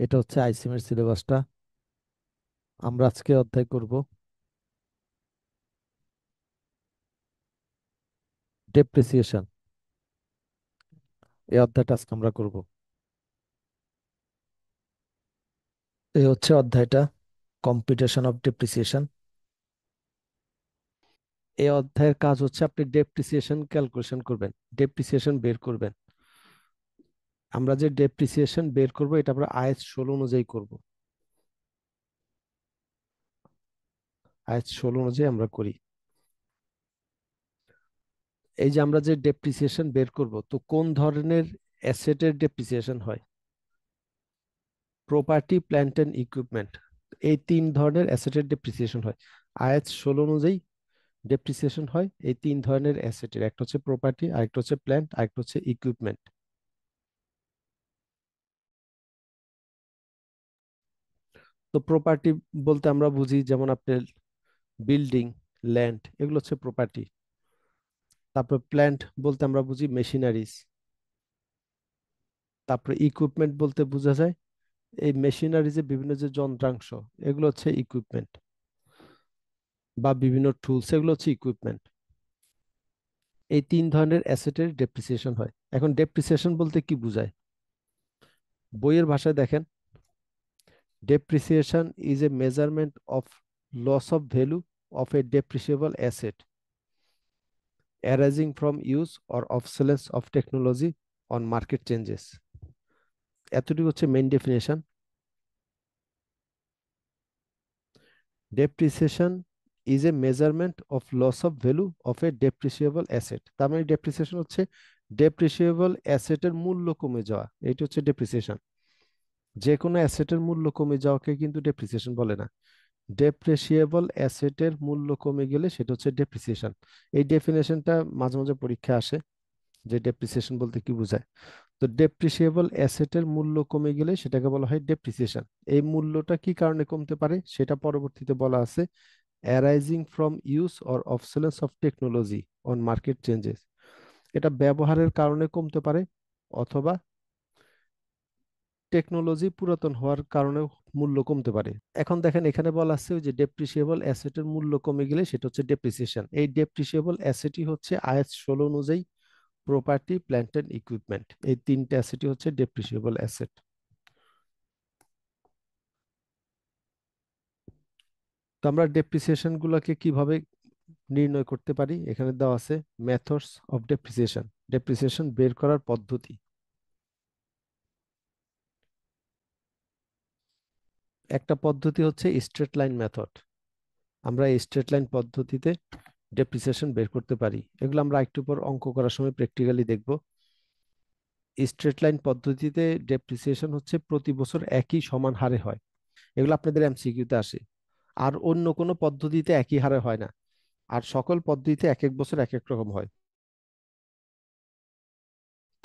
এটা হচ্ছে আইসিএম এর সিলেবাসটা। আমরা আজকে অধ্যায় করব ডেপ্রিসিয়েশন। এই অধ্যায়টা আজকে আমরা করব। এই হচ্ছে অধ্যায়টা, কম্পিউটেশন অফ ডেপ্রিসিয়েশন। এই অধ্যায়ের কাজ হচ্ছে আপনি ডেপ্রিসিয়েশন ক্যালকুলেশন করবেন, ডেপ্রিসিয়েশন বের করবেন। আমরা যে ডেপ্রিসিয়েশন বের করব এটা আমরা আইএস 16 অনুযায়ী করব। আইএস 16 অনুযায়ী আমরা করি। এই যে আমরা যে ডেপ্রিসিয়েশন বের করব, তো কোন ধরনের অ্যাসেটের ডেপ্রিসিয়েশন হয়? প্রপার্টি, প্ল্যান্ট এন্ড ইকুইপমেন্ট, এই তিন ধরনের অ্যাসেটের ডেপ্রিসিয়েশন হয়। আইএস 16 অনুযায়ী ডেপ্রিসিয়েশন হয় এই তিন ধরনের অ্যাসেটের। একটা হচ্ছে প্রপার্টি, আরেকটা হচ্ছে প্ল্যান্ট, আরেকটা হচ্ছে ইকুইপমেন্ট। তো প্রপার্টি বলতে আমরা বুঝি যেমন আপনার বিল্ডিং, ল্যান্ড, এগুলো হচ্ছে প্রপার্টি। তারপর প্ল্যান্ট বলতে আমরা বুঝি মেশিনারিজ। তারপরে ইকুইপমেন্ট বলতে বোঝা যায় এই মেশিনারিজের বিভিন্ন যে যন্ত্রাংশ, এগুলো হচ্ছে ইকুইপমেন্ট, বা বিভিন্ন টুলস, এগুলো হচ্ছে ইকুইপমেন্ট। এই তিন ধরনের অ্যাসেটের ডেপ্রিসিয়েশন হয়। এখন ডেপ্রিসিয়েশন বলতে কি বোঝায়? বইয়ের ভাষায় দেখেন, depreciation is a measurement of loss of value of a depreciable asset arising from use or obsolescence of technology on market changes. এতটুকু হচ্ছে main definition. Depreciation is a measurement of loss of value of a depreciable asset। তার মানে depreciation হচ্ছে depreciable অ্যাসেটের মূল্য কমে যাওয়া, এটা হচ্ছে ডেপ্রিসিয়েশন। যে কোনো অ্যাসেটের মূল্য কমে যাওয়াকে কিন্তু ডেপ্রিসিয়েশন বলে না। ডেপ্রিসিয়েবল অ্যাসেটের মূল্য কমে গেলে সেটা হচ্ছে ডেপ্রিসিয়েশন। এই ডেফিনেশনটা মাঝে মাঝে পরীক্ষা আসে, যে ডেপ্রিসিয়েশন বলতে কি বোঝায়। তো ডেপ্রিসিয়েবল অ্যাসেটের মূল্য কমে গেলে সেটাকে বলা হয় ডেপ্রিসিয়েশন। এই মূল্যটা কি কারণে কমতে পারে সেটা পরবর্তীতে বলা আছে, arising from use or obsolescence of technology on market changes. এটা ব্যবহারের কারণে কমতে পারে, অথবা টেকনোলজি পুরাতন হওয়ার কারণেও মূল্য কমতে পারে। এখন দেখেন এখানে বলা আছে ওই যে ডেপ্রিসিয়েবল অ্যাসেটের মূল্য কমে গেলে সেটা হচ্ছে ডেপ্রিসিয়েশন। এই ডেপ্রিসিয়েবল অ্যাসেটই হচ্ছে আইএস 16 অনুযায়ী প্রপার্টি, প্ল্যান্ট এন্ড ইকুইপমেন্ট, এই তিনটে অ্যাসেটই হচ্ছে ডেপ্রিসিয়েবল অ্যাসেট। তো আমরা ডেপ্রিসিয়েশন গুলোকে কিভাবে নির্ণয় করতে পারি, এখানে দেওয়া আছে মেথডস অফ ডেপ্রিসিয়েশন, ডেপ্রিসিয়েশন বের করার পদ্ধতি। একটা পদ্ধতি হচ্ছে স্ট্রেট লাইন মেথড। আমরা এই স্ট্রেট লাইন পদ্ধতিতে ডেপ্রিসিয়েশন বের করতে পারি। এগুলো আমরা একটু পর অঙ্ক করার সময় প্র্যাকটিক্যালি দেখব। স্ট্রেট লাইন পদ্ধতিতে ডেপ্রিসিয়েশন হচ্ছে প্রতি বছর একই সমান হারে হয়। এগুলো আপনাদের এমসিকিউতে আসে। আর অন্য কোনো পদ্ধতিতে একই হারে হয় না। আর সকল পদ্ধতিতে এক এক বছর এক এক রকম হয়।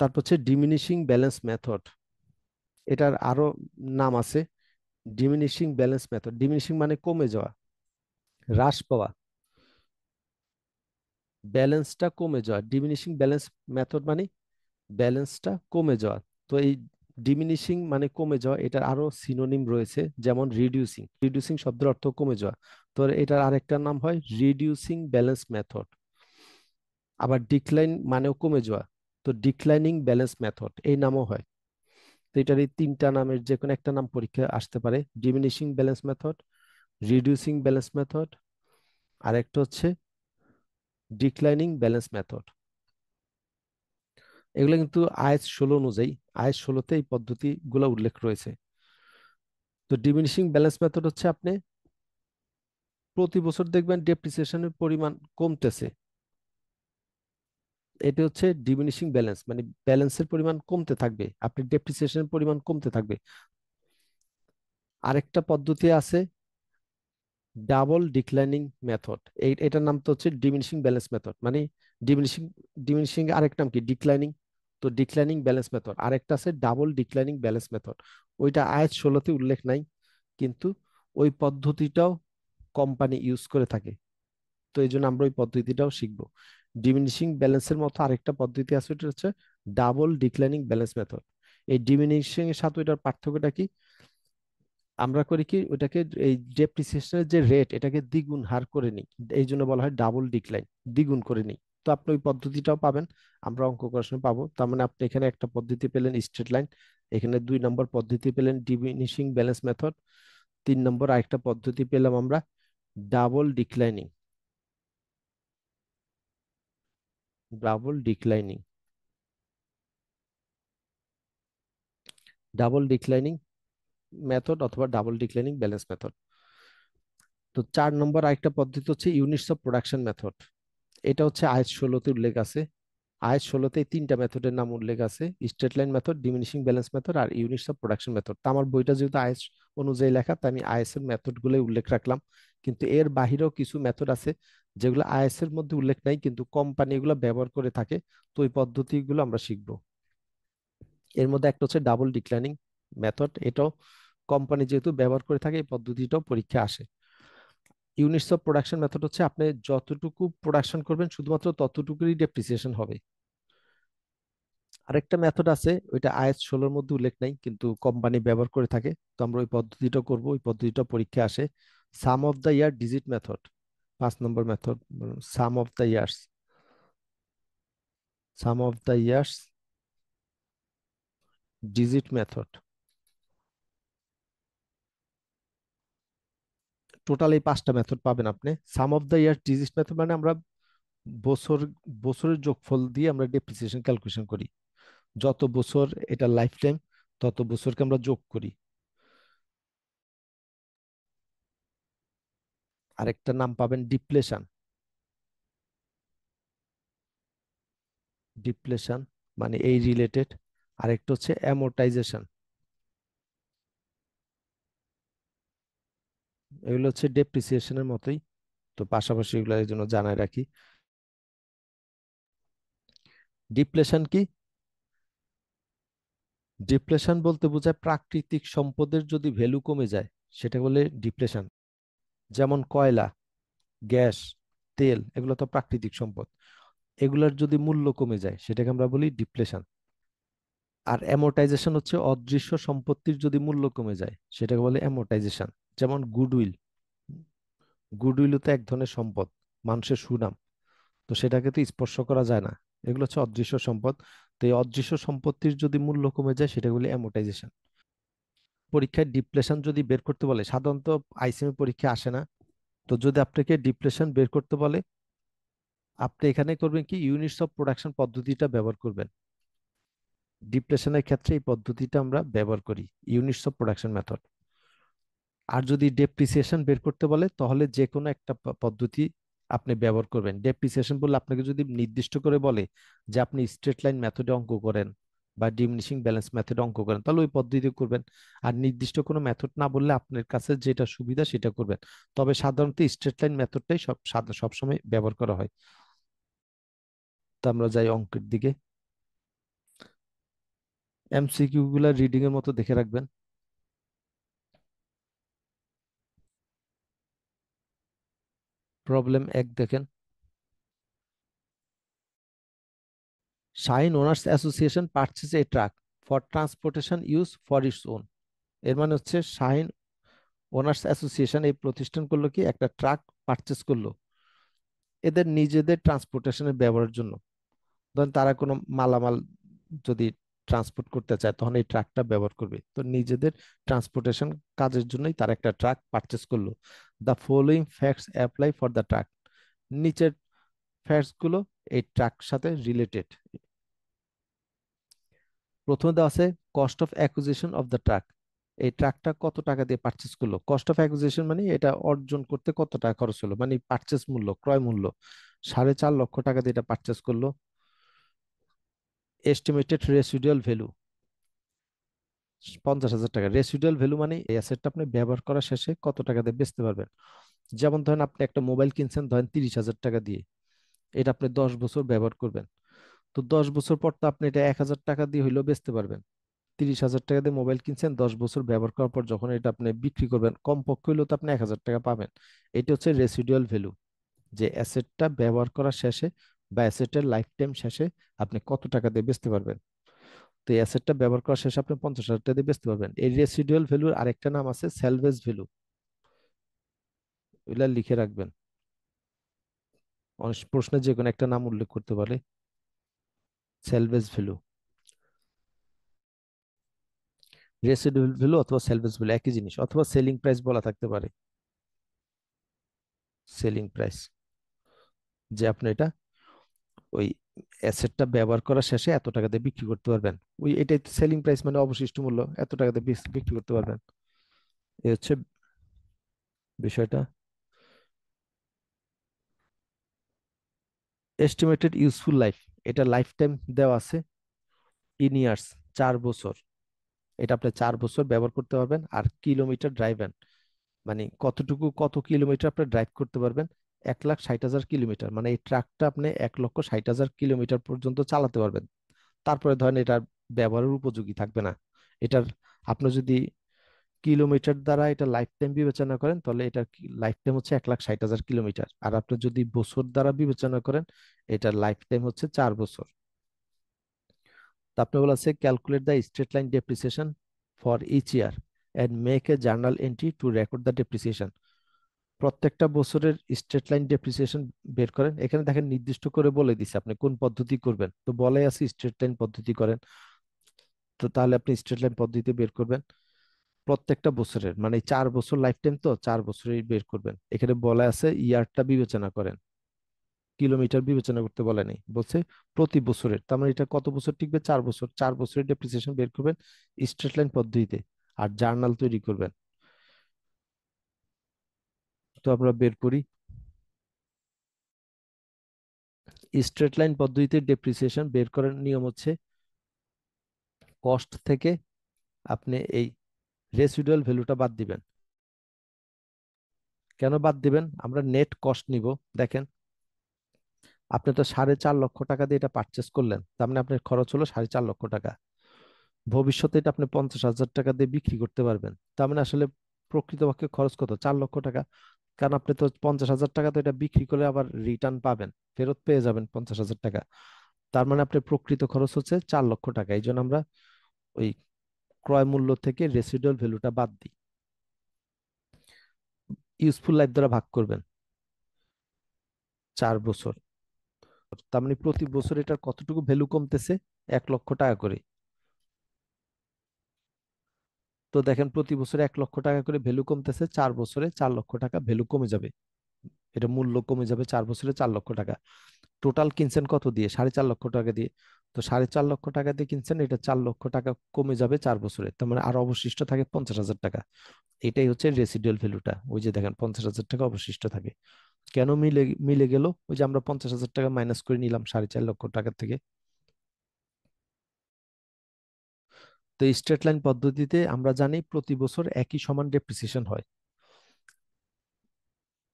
তারপর হচ্ছে ডিমিনিশিং ব্যালেন্স মেথড। এটার আরো নাম আছে, ডিমিনিশিং ব্যালেন্স মেথড। ডিমিনিশিং মানে কমে যাওয়া, হ্রাস পাওয়া, ব্যালেন্সটা কমে যাওয়া। ডিমিনিশিং ব্যালেন্স মেথড মানে ব্যালেন্সটা কমে যাওয়া। তো এই ডিমিনিশিং মানে কমে যাওয়া, এটার আরো সিনোনিম রয়েছে, যেমন রিডিউসিং। রিডিউসিং শব্দের অর্থ কমে যাওয়া। তো এটার আরেকটা নাম হয় রিডিউসিং ব্যালেন্স মেথড। আবার ডিক্লাইন মানেও কমে যাওয়া, তো ডিক্লাইনিং ব্যালেন্স মেথড এই নামও হয়। তো এটার এই তিনটা নামের যে কোনো একটা নাম পরীক্ষায় আসতে পারে, diminishing balance method, reducing balance method, আর একটা হচ্ছে ডিক্লাইনিং ব্যালেন্স মেথড। এগুলো কিন্তু আইএস 16 অনুযায়ী, আইএস 16-তে এই পদ্ধতিগুলো উল্লেখ রয়েছে। তো ডিমিনিশিং ব্যালেন্স মেথড হচ্ছে আপনি প্রতি বছর দেখবেন ডেপ্রিসিয়েশনের পরিমাণ কমতেছে। এটা হচ্ছে ডিমিনিশিং ব্যালেন্স, মানে ব্যালেন্সের পরিমাণ কমতে থাকবে, আপনি ডেপ্রিসিয়েশনের পরিমাণ কমতে থাকবে। আরেকটা পদ্ধতি আছে ডাবল ডিক্লাইনিং মেথড। এটার নাম তো হচ্ছে ডিমিনিশিং ব্যালেন্স মেথড, মানে ডিমিনিশিং, ডিমিনিশিং আরেক নাম কি ডিক্লাইনিং। তো ডিক্লাইনিং ব্যালেন্স মেথড। আরেকটা আছে ডাবল ডিক্লাইনিং ব্যালেন্স মেথড। ওইটা আইএস 16-তে উল্লেখ নাই, কিন্তু ওই পদ্ধতিটাও কোম্পানি ইউজ করে থাকে। তো এই জন্য আমরা ওই পদ্ধতিটাও শিখবো। ডিমিনিশিং ব্যালেন্সের মতো আরেকটা পদ্ধতি আছে, এটা হচ্ছে ডাবল ডিক্লাইনিং ব্যালেন্স মেথড। এই ডিমিনিশিং এর সাথে এটার পার্থক্যটা কি? আমরা করি কি ওটাকে, এই ডেপ্রিসিয়েশনের যে রেট এটাকে দ্বিগুণ হার করে নিই। এই জন্য বলা হয় ডাবল ডিক্লাইন, দ্বিগুণ করে নিই। তো আপনি ওই পদ্ধতিটাও পাবেন, আমরা অঙ্ক করার সময় পাবো। তার মানে আপনি এখানে একটা পদ্ধতি পেলেন স্ট্রেট লাইন, এখানে 2 নম্বর পদ্ধতি পেলেন ডিমিনিশিং ব্যালেন্স মেথড, 3 নম্বর আরেকটা পদ্ধতি পেলাম আমরা double declining. Double declining, double declining method অথবা ডাবল ডিক্লাইনিং ব্যালেন্স মেথড। তো 4 নম্বর আরেকটা পদ্ধতি হচ্ছে ইউনিটস অফ প্রোডাকশন মেথড। এটা হচ্ছে আইএস 16-তে উল্লেখ আছে। আইএস 16-তে এই 3টা মেথডের নাম উল্লেখ আছে, straight line method, diminishing balance method আর ইউনিটস অফ প্রোডাকশন মেথড। তো আমার বইটা যেহেতু আইএস অনুযায়ী লেখা, তাই আমি আইএস এর মেথড গুলোই উল্লেখ রাখলাম। কিন্তু এর বাহিরেও কিছু মেথড আছে যেগুলো আইএস এর মধ্যে উল্লেখ নাই কিন্তু কোম্পানি এগুলো ব্যবহার করে থাকে। তো ওই পদ্ধতিগুলো আমরা শিখবো। এর মধ্যে একটা হচ্ছে ডাবল ডিক্লাইনিং মেথড, এটাও কোম্পানি যেহেতু ব্যবহার করে থাকে এই পদ্ধতিটাও পরীক্ষা আসে। ইউনিটস অফ প্রোডাকশন মেথড হচ্ছে আপনি যতটুকু প্রোডাকশন করবেন শুধুমাত্র ততটুকুই ডেপ্রিসিয়েশন হবে। আরেকটা মেথড আছে, ওইটা আইএস 16-র মধ্যে উল্লেখ নাই কিন্তু কোম্পানি ব্যবহার করে থাকে। তো আমরা ওই পদ্ধতিটা করব, ওই পদ্ধতিটা পরীক্ষা আসে। Sum of the year digit method, 5 number method. Sum of the years, sum of the years digit method. Total এই 5টা মেথড পাবেন আপনি। Sum of the year digit method মানে আমরা বছর, বছরের যোগফল দিয়ে আমরা ডেপ্রিসিয়েশন ক্যালকুলেশন করি। যত বছর এটা লাইফ টাইম তত বছরকে আমরা যোগ করি। আরেকটা নাম পাবেন ডিপ্লেশন, ডিপ্লেশন মানে এই রিলেটেড। আরেকটা হচ্ছে অ্যামোর্টাইজেশন, এগুলো হচ্ছে ডেপ্রিসিয়েশনের মতোই। তো পাশাপাশি এগুলো এর জন্য জানাই রাখি। ডিপ্লেশন কি? ডিপ্লেশন বলতে বোঝায় প্রাকৃতিক সম্পদের যদি ভ্যালু কমে যায় সেটা বলে ডিপ্লেশন। যেমন কয়লা, গ্যাস, তেল এগুলো তো প্রাকৃতিক সম্পদ, এগুলোর যদি মূল্য কমে যায় সেটাকে আমরা বলি ডিপ্লেশন। আর অ্যামোর্টাইজেশন হচ্ছে অদৃশ্য সম্পত্তির যদি মূল্য কমে যায় সেটাকে বলে অ্যামোর্টাইজেশন। যেমন গুডউইল, গুডউইল তো এক ধরনের সম্পদ, মানুষের সুনাম, তো সেটাকে তো স্পর্শ করা যায় না, এগুলো হচ্ছে অদৃশ্য সম্পদ। তো এই অদৃশ্য সম্পত্তির যদি মূল্য কমে যায় সেটা বলি অ্যামোর্টাইজেশন। পরীক্ষায় ডিপ্লেশন যদি বের করতে বলে, সাধারণত আইসিএমএ পরীক্ষা আসে না, তো যদি আপনাকে ডিপ্লেশন বের করতে বলে আপনি এখানে করবেন কি ইউনিটস অফ প্রোডাকশন পদ্ধতিটা ব্যবহার করবেন। ডিপ্লেশনের ক্ষেত্রে এই পদ্ধতিটা আমরা ব্যবহার করি, ইউনিটস অফ প্রোডাকশন মেথড। আর যদি ডেপ্রিসিয়েশন বের করতে বলে তাহলে যে কোনো একটা পদ্ধতি আপনি ব্যবহার করবেন। ডেপ্রিসিয়েশন বললে আপনাকে যদি নির্দিষ্ট করে বলে যে আপনি স্ট্রেট লাইন মেথডে অঙ্ক করেন বা ডিমিনিশিং ব্যালেন্স মেথডে অঙ্ক করেন তাহলে ওই পদ্ধতি করবেন। আর নির্দিষ্ট কোনো মেথড না বললে আপনার কাছে যেটা সুবিধা সেটা করবেন। তবে সাধারণত স্ট্রেট লাইন মেথডটাই সবসময় ব্যবহার করা হয়। তো আমরা যাই অঙ্কের দিকে। এমসিকিউ গুলা রিডিং এর মতো দেখে রাখবেন। প্রবলেম 1 দেখেন, Shahin owners association purchase a truck for transportation use for its own. এর মানে হচ্ছে শাহিন ওনার্স অ্যাসোসিয়েশন এই প্রতিষ্ঠান করলো কি একটা ট্রাক পারচেজ করলো এদের নিজেদের ট্রান্সপোর্টেশনের ব্যবহারের জন্য। ধরেন তারা কোনো মালামাল যদি ট্রান্সপোর্ট করতে চায় তখন এই ট্রাকটা ব্যবহার করবে, তো নিজেদের ট্রান্সপোর্টেশন কাজের জন্যই তারা একটা ট্রাক পারচেজ করলো। The following facts apply for the truck, নিচের ফ্যাক্টস গুলো এই ট্রাক সাথে রিলেটেড। প্রথমে দেওয়া আছে cost of acquisition of the truck, এই ট্রাকটা কত টাকা দিয়ে পারচেস করলো। কস্ট অফ অ্যাকুইজিশন মানে এটা অর্জন করতে কত টাকা খরচ হলো, মানে পারচেস মূল্য, ক্রয় মূল্য। 4.5 লক্ষ টাকা দিয়ে এটা পারচেস করলো। এস্টিমেটেড রেসিডুয়াল ভ্যালু 50,000 টাকা। রেসিডুয়াল ভ্যালু মানে এই অ্যাসেটটা আপনি ব্যবহার করা শেষে কত টাকা দিয়ে বেচতে পারবেন। যেমন ধরেন আপনি একটা মোবাইল কিনছেন ধরেন 30,000 টাকা দিয়ে, এটা আপনি 10 বছর ব্যবহার করবেন। তো 10 বছর পর তো আপনি এটা 1,000 টাকা দিয়ে হইলেও বেচতে পারবেন। 30,000 টাকা দিয়ে মোবাইল কিনছেন, 10 বছর ব্যবহার করার পর যখন এটা আপনি বিক্রি করবেন কমপক্ষে হইলেও তো আপনি 1,000 টাকা পাবেন। এটা হচ্ছে রেসিডুয়াল ভ্যালু, যে অ্যাসেটটা ব্যবহার করা শেষে বা অ্যাসেটের লাইফ টাইম শেষে আপনি কত টাকা দিয়ে বেচতে পারবেন। তো এই অ্যাসেটটা ব্যবহার করা শেষে আপনি 50,000 টাকা দিয়ে বেচতে পারবেন। এই রেসিডুয়াল ভ্যালুর আরেকটা নাম আছে স্যালভেজ ভ্যালু, ওইগুলা লিখে রাখবেন। অনেক প্রশ্নে যে কোনো একটা নাম উল্লেখ করতে পারে। স্যালভেজ ভ্যালু, রেসিডুয়াল ভ্যালু অথবা স্যালভেজ ভ্যালু একই জিনিস, অথবা সেলিং প্রাইস বলা থাকতে পারে। সেলিং প্রাইস, যে আপনি এটা ওই অ্যাসেটটা ব্যবহার করা শেষে এত টাকা দিয়ে বিক্রি করতে পারবেন। ওই এটাই সেলিং প্রাইস, মানে অবশিষ্ট মূল্য, এত টাকা দিয়ে বিক্রি করতে পারবেন। এই হচ্ছে বিষয়টা। এস্টিমেটেড ইউজফুল লাইফ, এটা লাইফ টাইম দেওয়া আছে ইন ইয়ার্স, 4 বছর। এটা আপনি 4 বছর ব্যবহার করতে পারবেন। আর কিলোমিটার ড্রাইভেন, মানে কতটুকু, কত কিলোমিটার আপনি ড্রাইভ করতে পারবেন, 1,60,000 কিলোমিটার, মানে এই ট্রাকটা আপনি 1,60,000 কিলোমিটার পর্যন্ত চালাতে পারবেন। তারপরে ধরেন এটার ব্যবহারের উপযোগী থাকবে না। এটার আপনি যদি কিলোমিটার দ্বারা এটা লাইফ টাইম বিবেচনা করেন, তাহলে এটার লাইফ টাইম হচ্ছে 1,60,000 কিলোমিটার। আর আপনি যদি বছর দ্বারা বিবেচনা করেন, এটার লাইফ টাইম হচ্ছে 4 বছর। তো আপনি বলা আছে calculate the straight line depreciation for each year and make a journal entry to record the depreciation. প্রত্যেকটা বছরের স্ট্রেট লাইন ডেপ্রিসিয়েশন বের করেন। এখানে দেখেন নির্দিষ্ট করে বলে দিছে আপনি কোন পদ্ধতি করবেন, তো বলাই আছে স্ট্রেট লাইন পদ্ধতি করেন। তো তাহলে আপনি স্ট্রেট লাইন পদ্ধতিতে বের করবেন প্রত্যেকটা বছরের, মানে 4 বছর লাইফ টাইম, তো 4 বছরই বের করবেন। এখানে বলা আছে ইয়ারটা বিবেচনা করেন, কিলোমিটার বিবেচনা করতে বলে নেই, বলছে প্রতি বছরের। তার মানে এটা কত বছর টিকবে, 4 বছর। 4 বছরের ডেপ্রিসিয়েশন বের করবেন স্ট্রেট লাইন পদ্ধতিতে, আর জার্নাল তৈরি করবেন। তো আমরা বের করি। স্ট্রেট লাইন পদ্ধতিতে ডেপ্রিসিয়েশন বের করার নিয়ম হচ্ছে কস্ট থেকে আপনি এই রেসিডুয়াল ভ্যালুটা বাদ দিবেন। কেন বাদ দিবেন, আমরা নেট কস্ট নিব। দেখেন, আপনি তো 4.5 লক্ষ টাকা দিয়ে এটা পারচেস করলেন, তার মানে আপনার খরচ হলো 4.5 লক্ষ টাকা। ভবিষ্যতে এটা আপনি 50,000 টাকা দিয়ে বিক্রি করতে পারবেন, তার মানে আসলে প্রকৃতপক্ষে খরচ কত, 4 লক্ষ টাকা। কারণ আপনি তো 50,000 টাকা তো এটা বিক্রি করে আবার রিটার্ন পাবেন, ফেরত পেয়ে যাবেন 50,000 টাকা। তার মানে আপনার প্রকৃত খরচ হচ্ছে 4 লক্ষ টাকা। এই জন্য আমরা ওই ক্রয় মূল্য থেকে রেসিডুয়াল ভ্যালুটা বাদ দিই। ইউজফুল লাইফ দ্বারা ভাগ করবেন 4 বছর, তার মানে প্রতি বছর এটার কতটুকু ভ্যালু কমতেছে, 1 লক্ষ টাকা করে। তো দেখেন প্রতি বছরে 1 লক্ষ টাকা করে ভ্যালু কমতেছে, 4 বছরে 4 লক্ষ টাকা ভ্যালু কমে যাবে। এটা মূল্য কমে যাবে 4 বছরে 4 লক্ষ টাকা। টোটাল কিনছেন কত দিয়ে, 4.5 লক্ষ টাকা দিয়ে। তো 4.5 লক্ষ টাকা দিয়ে কিনছেন, এটা 4 লক্ষ টাকা কমে যাবে 4 বছরে, তার মানে আর অবশিষ্ট থাকে 50,000 টাকা। এটাই হচ্ছে রেসিডুয়াল ভ্যালুটা। ওই যে দেখেন 50,000 টাকা অবশিষ্ট থাকে। কেন মিলে মিলে গেল, ওই যে আমরা 50,000 টাকা মাইনাস করে নিলাম 4.5 লক্ষ টাকা থেকে। তো স্ট্রেট লাইন পদ্ধতিতে আমরা জানি প্রতি বছর একই সমান ডেপ্রিসিয়েশন হয়।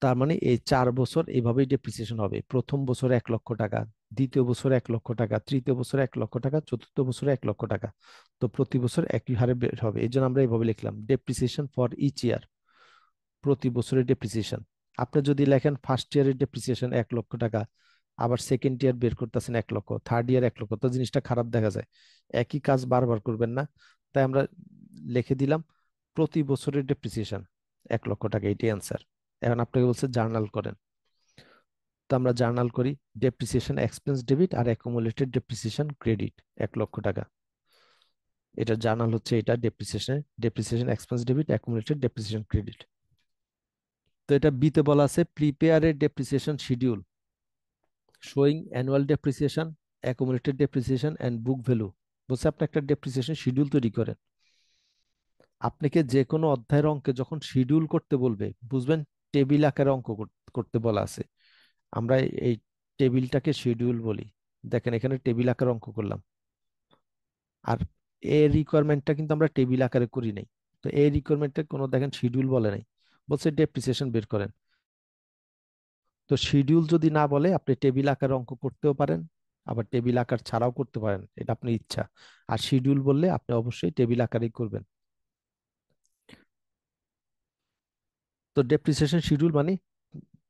তার মানে এই 4 বছর এইভাবেই ডেপ্রিসিয়েশন হবে। প্রথম বছরে 1 লক্ষ টাকা, দ্বিতীয় বছরে 1 লক্ষ টাকা, তৃতীয় বছরে 1 লক্ষ টাকা, চতুর্থ বছরে 1 লক্ষ টাকা। তো প্রতি বছর একই হারে বের হবে। এই জন্য আমরা এইভাবে লিখলাম ডেপ্রিসিয়েশন ফর ইচ ইয়ার, প্রতি বছরের ডেপ্রিসিয়েশন। আপনি যদি লেখেন ফার্স্ট ইয়ারের ডেপ্রিসিয়েশন 1 লক্ষ টাকা, আবার সেকেন্ড ইয়ার বের করতেছেন 1 লক্ষ, থার্ড ইয়ার 1 লক্ষ, তো জিনিসটা খারাপ দেখা যায়। একই কাজ বারবার করবেন না। তাই আমরা লিখে দিলাম প্রতি বছরের ডেপ্রিসিয়েশন 1 লক্ষ টাকা, এটাই অ্যান্সার। এখন আপনাকে বলছে জার্নাল করেন। তো আমরা জার্নাল করি ডেপ্রিসিয়েশন এক্সপেন্স ডেবিট আর অ্যাকুমুলেটেড ডেপ্রিসিয়েশন ক্রেডিট 1 লক্ষ টাকা। এটা জার্নাল হচ্ছে, এটা depreciation expense debit accumulated depreciation credit. তো এটা বিতে বলা আছে prepare a depreciation schedule showing annual depreciation, accumulated depreciation and book value. বলছে আপনি একটা ডেপ্রিসিয়েশন শিডিউল তৈরি করেন। আপনাকে যে কোনো অধ্যায়ের অঙ্কে যখন শিডিউল করতে বলবে, বুঝবেন টেবিল আকারে অঙ্ক করতে বলা আছে। আমরা এই টেবিলটাকে শিডিউল বলি। দেখেন এখানে টেবিল আকারে অঙ্ক করলাম। আর এর রিকোয়ারমেন্টটা কিন্তু আমরা টেবিল আকারে করি নাই। তো এই রিকোয়ারমেন্টটা কোনো দেখেন শিডিউল বলে নাই, বলছে ডেপ্রিসিয়েশন বের করেন। তো শিডিউল যদি না বলে আপনি টেবিল আকারে অঙ্ক করতেও পারেন, আবার টেবিল আকার ছাড়াও করতে পারেন, এটা আপনার ইচ্ছা। আর শিডিউল বললে আপনি অবশ্যই টেবিল আকারেই করবেন। তো ডেপ্রিসিয়েশন শিডিউল মানে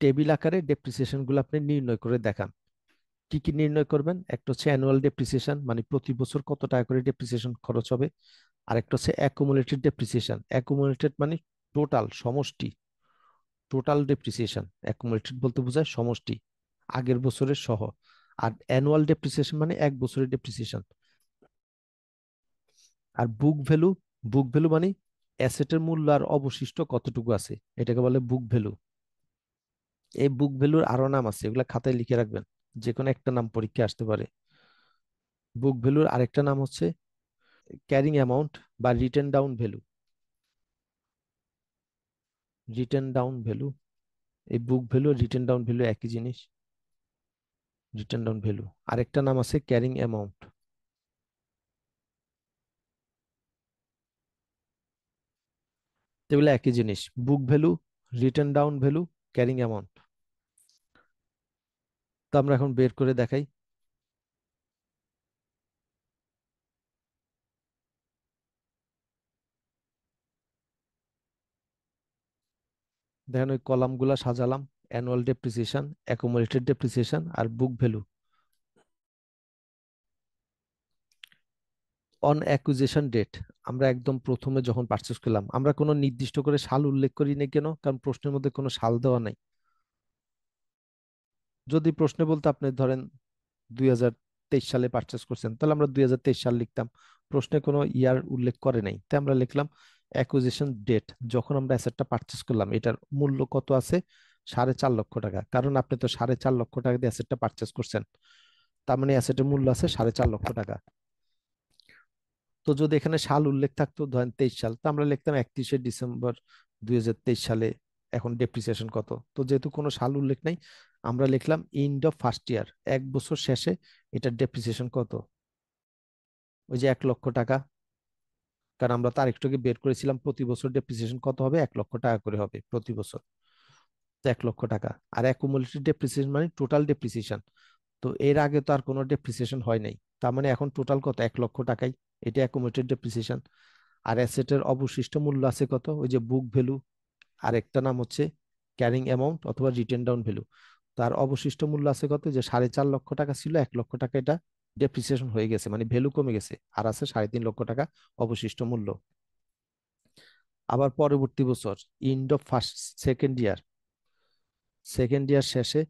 টেবিল আকারে ডেপ্রিসিয়েশন গুলো আপনি নির্ণয় করে দেখান। কি কি নির্ণয় করবেন? একটা হচ্ছে অ্যানুয়াল ডেপ্রিসিয়েশন, মানে প্রতি বছর কত টাকা করে ডেপ্রিসিয়েশন খরচ হবে। আরেকটা হচ্ছে অ্যাকুমুলেটেড ডেপ্রিসিয়েশন। অ্যাকুমুলেটেড মানে টোটাল, সমষ্টি, টোটাল ডেপ্রিসিয়েশন। অ্যাকুমুলেটেড বলতে বোঝায় সমষ্টি, আগের বছরের সহ। আর অ্যানুয়াল ডেপ্রিসিয়েশন মানে এক বছরের ডেপ্রিসিয়েশন। আর বুক ভ্যালু, বুক ভ্যালু মানে অ্যাসেটের মূল্য আর অবশিষ্ট কতটুকু আছে, এটাকে বলে বুক ভ্যালু। এই বুক ভ্যালুর আরো নাম আছে, এগুলা খাতায় লিখে রাখবেন, যে কোনো একটা নাম পরীক্ষা আসতে পারে। বুক ভ্যালুর আরেকটা নাম হচ্ছে ক্যারিং অ্যামাউন্ট বা written down value. Written down value, এই book value written down value একই জিনিস। রিটেন ডাউন ভ্যালু আরেকটা নাম আছে ক্যারিং অ্যামাউন্ট। এগুলো একই জিনিস, book value, written down value, carrying amount. তো আমরা এখন বের করে দেখাই। দেখেন ওই কলামগুলা সাজালাম, অ্যানুয়াল ডেপ্রিসিয়েশন, অ্যাকুমুলেটেড ডেপ্রিসিয়েশন আর book value. On acquisition date, আমরা একদম প্রথমে যখন পারচেজ করলাম, আমরা কোনো নির্দিষ্ট করে সাল উল্লেখ করি না কেন? কারণ প্রশ্নের মধ্যে কোনো সাল দেওয়া নাই। যদি প্রশ্নে বলতে আপনি ধরেন 2023 সালে পারচেস করছেন, তাহলে আমরা 2023 সাল লিখতাম। প্রশ্নে কোনো ইয়ার উল্লেখ করে নাই, তাই আমরা লিখলাম অ্যাকুইজিশন ডেট, যখন আমরা অ্যাসেটটা পারচেস করলাম। এটার মূল্য কত আছে? 4.5 লক্ষ টাকা। কারণ আপনি তো 4.5 লক্ষ টাকা দিয়ে অ্যাসেটটা পারচেস করছেন, তার মানে অ্যাসেটের মূল্য আছে 4.5 লক্ষ টাকা। তো যদি এখানে সাল উল্লেখ থাকতো, ধরেন 23 সাল, তো আমরা লিখতাম 31শে ডিসেম্বর 2023 সালে। এখন ডেপ্রিসিয়েশন কত? তো যেহেতু কোনো সাল উল্লেখ নাই, আমরা লিখলাম এন্ড অফ ফার্স্ট ইয়ার, এক বছর শেষে এটার ডেপ্রিসিয়েশন কত? ওই যে 1 লক্ষ টাকা। কারণ আমরা তার একটু আগে বের করেছিলাম প্রতি বছর ডেপ্রিসিয়েশন কত হবে, 1 লক্ষ টাকা করে হবে প্রতি বছর। তো 1 লক্ষ টাকা। আর অ্যাকুমুলেটেড ডেপ্রিসিয়েশন মানে টোটাল ডেপ্রিসিয়েশন। তো এর আগে তো আর কোনো ডেপ্রিসিয়েশন হয় নাই, তার মানে এখন টোটাল কত? 1 লক্ষ টাকাই। এটা অ্যাকুমুলেটেড ডেপ্রিসিয়েশন। আর অ্যাসেটের অবশিষ্ট মূল্য আছে কত? ওই যে বুক ভ্যালু। আর একটা নাম হচ্ছে ক্যারিং অ্যামাউন্ট অথবা রিটেন ডাউন ভ্যালু। তার অবশিষ্ট মূল্য আছে কত? যে 4.5 লক্ষ টাকা ছিল, 1 লক্ষ টাকা এটা ডেপ্রিসিয়েশন হয়ে গেছে, মানে ভ্যালু কমে গেছে, আর আছে 3.5 লক্ষ টাকা অবশিষ্ট মূল্য। আবার পরবর্তী বছর, ইন্ড of first second year, second year শেষে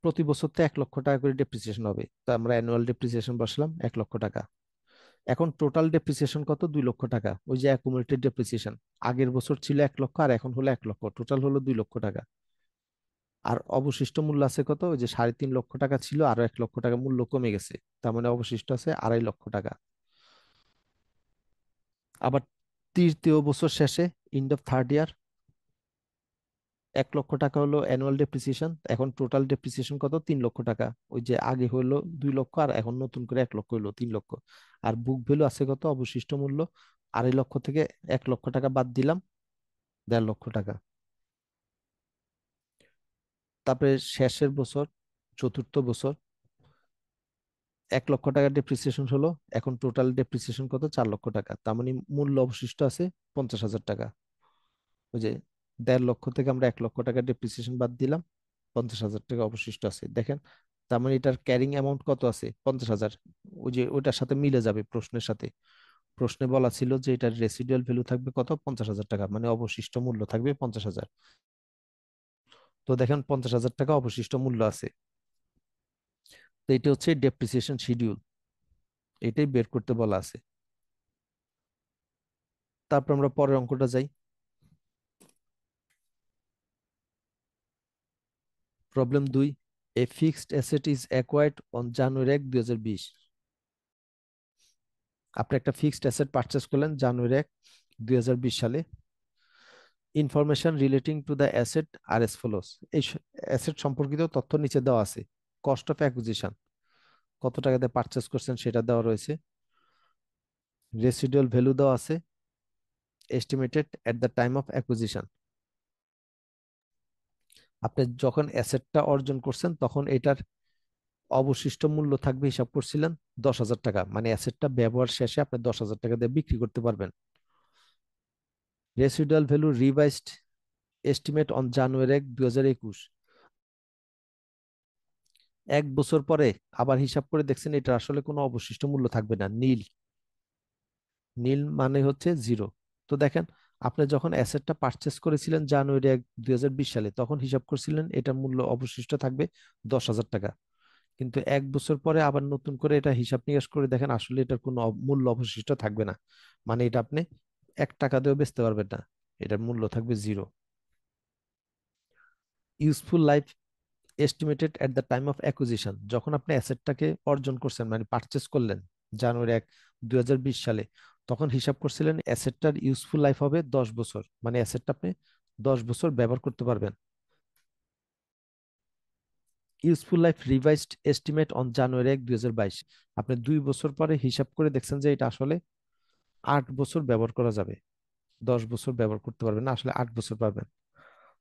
প্রতি বছর তো 1 লক্ষ টাকা করে ডেপ্রিসিয়েশন হবে, তো আমরা অ্যানুয়াল ডেপ্রিসিয়েশন বসলাম 1 লক্ষ টাকা। এখন টোটাল ডেপ্রিসিয়েশন কত? 2 লক্ষ টাকা। ওই যে অ্যাকুমুলেটেড ডেপ্রিসিয়েশন, আগের বছর ছিল 1 লক্ষ আর এখন হলো 1 লক্ষ, টোটাল হলো 2 লক্ষ টাকা। আর অবশিষ্ট মূল্য আছে কত? ওই যে 3.5 লক্ষ টাকা ছিল, আরো 1 লক্ষ টাকা মূল্য কমে গেছে, তার মানে অবশিষ্ট আছে 2.5 লক্ষ টাকা। আবার তৃতীয় বছর শেষে, ইন্ড অফ থার্ড ইয়ার, 1 লক্ষ টাকা হলো অ্যানুয়াল ডেপ্রিসিয়েশন, এখন টোটাল ডেপ্রিসিয়েশন কত? 3 লক্ষ টাকা। ওই যে আগে হলো 2 লক্ষ আর এখন নতুন করে 1 লক্ষ হলো 3 লক্ষ। আর বুক ভ্যালু আছে কত? অবশিষ্ট মূল্য 2.5 লক্ষ থেকে 1 লক্ষ টাকা বাদ দিলাম, 1.5 লক্ষ টাকা। তারপরে শেষের বছর, চতুর্থ বছর, 1 লক্ষ টাকা ডেপ্রিসিয়েশন হলো, এখন টোটাল ডেপ্রিসিয়েশন কত? 4 লক্ষ টাকা, তার মানে মূল্য অবশিষ্ট আছে 50,000 টাকা। ওই যে 1.5 লক্ষ থেকে আমরা 1 লক্ষ টাকা ডেপ্রিসিয়েশন বাদ দিলাম, 50,000 টাকা অবশিষ্ট আছে, দেখেন। তার মানে এটার ক্যারিং অ্যামাউন্ট কত আছে? 50,000। ওই যে ওইটার সাথে মিলে যাবে প্রশ্নের সাথে। প্রশ্নে বলা ছিল যে এটার রেসিডুয়াল ভ্যালু থাকবে কত? 50,000 টাকা, মানে অবশিষ্ট মূল্য থাকবে 50,000। তো দেখেন 50,000 টাকা অবশিষ্ট মূল্য আছে। তো এটা হচ্ছে ডেপ্রিসিয়েশন শিডিউল, এটাই বের করতে বলা আছে। তারপর আমরা পরের অঙ্কটা যাই। Problem 2, A fixed asset is acquired on January 1, 2020। আপনি একটা ফিক্সড অ্যাসেট পারচেস করলেন জানুয়ারি 1, 2020 সালে। Information relating to the asset are as follows. এই অ্যাসেট সম্পর্কিত তথ্য নিচে দেওয়া আছে। কস্ট অফ অ্যাকুইজিশন, কত টাকাতে পারচেস করছেন সেটা দেওয়া রয়েছে। রেসিডুয়াল ভ্যালু দেওয়া আছে, estimated at the time of acquisition. আপনি যখন অ্যাসেটটা অর্জন করছেন তখন এটার অবশিষ্ট মূল্য থাকবে, হিসাব করছিলেন 10,000 টাকা, মানে অ্যাসেটটা ব্যবহার শেষে আপনি 10,000 টাকা দিয়ে বিক্রি করতে পারবেন। Residual value revised estimate on January 1, 2021। এক বছর পরে আবার হিসাব করে দেখছেন এটা আসলে কোনো অবশিষ্ট মূল্য থাকবে না, নীল। নীল মানে হচ্ছে জিরো। তো দেখেন, আপনি যখন অ্যাসেটটা পারচেস করেছিলেন জানুয়ারি 1, 2020 সালে, তখন হিসাব করছিলেন এটার মূল্য অবশিষ্ট থাকবে 10,000 টাকা। কিন্তু এক বছর পরে আবার নতুন করে এটা হিসাব নিকাশ করে দেখেন আসলে এটার কোনো মূল্য অবশিষ্ট থাকবে না। মানে এটা আপনি 1 টাকা দিয়েও বেচতে পারবেন না, এটার মূল্য থাকবে zero. Useful life estimated at the time of acquisition, যখন আপনি অ্যাসেটটাকে অর্জন করছেন মানে পারচেস করলেন জানুয়ারি 1, 2020 সালে, তখন হিসাব করছিলেন অ্যাসেটটার ইউজফুল লাইফ হবে 10 বছর, মানে অ্যাসেটটা আপনি 10 বছর ব্যবহার করতে পারবেন। Useful life revised estimate on January 1, 2022, আপনি 2 বছর পরে হিসাব করে দেখছেন যে এটা আসলে 8 বছর ব্যবহার করা যাবে, 10 বছর ব্যবহার করতে পারবেন না, আসলে 8 বছর পারবেন।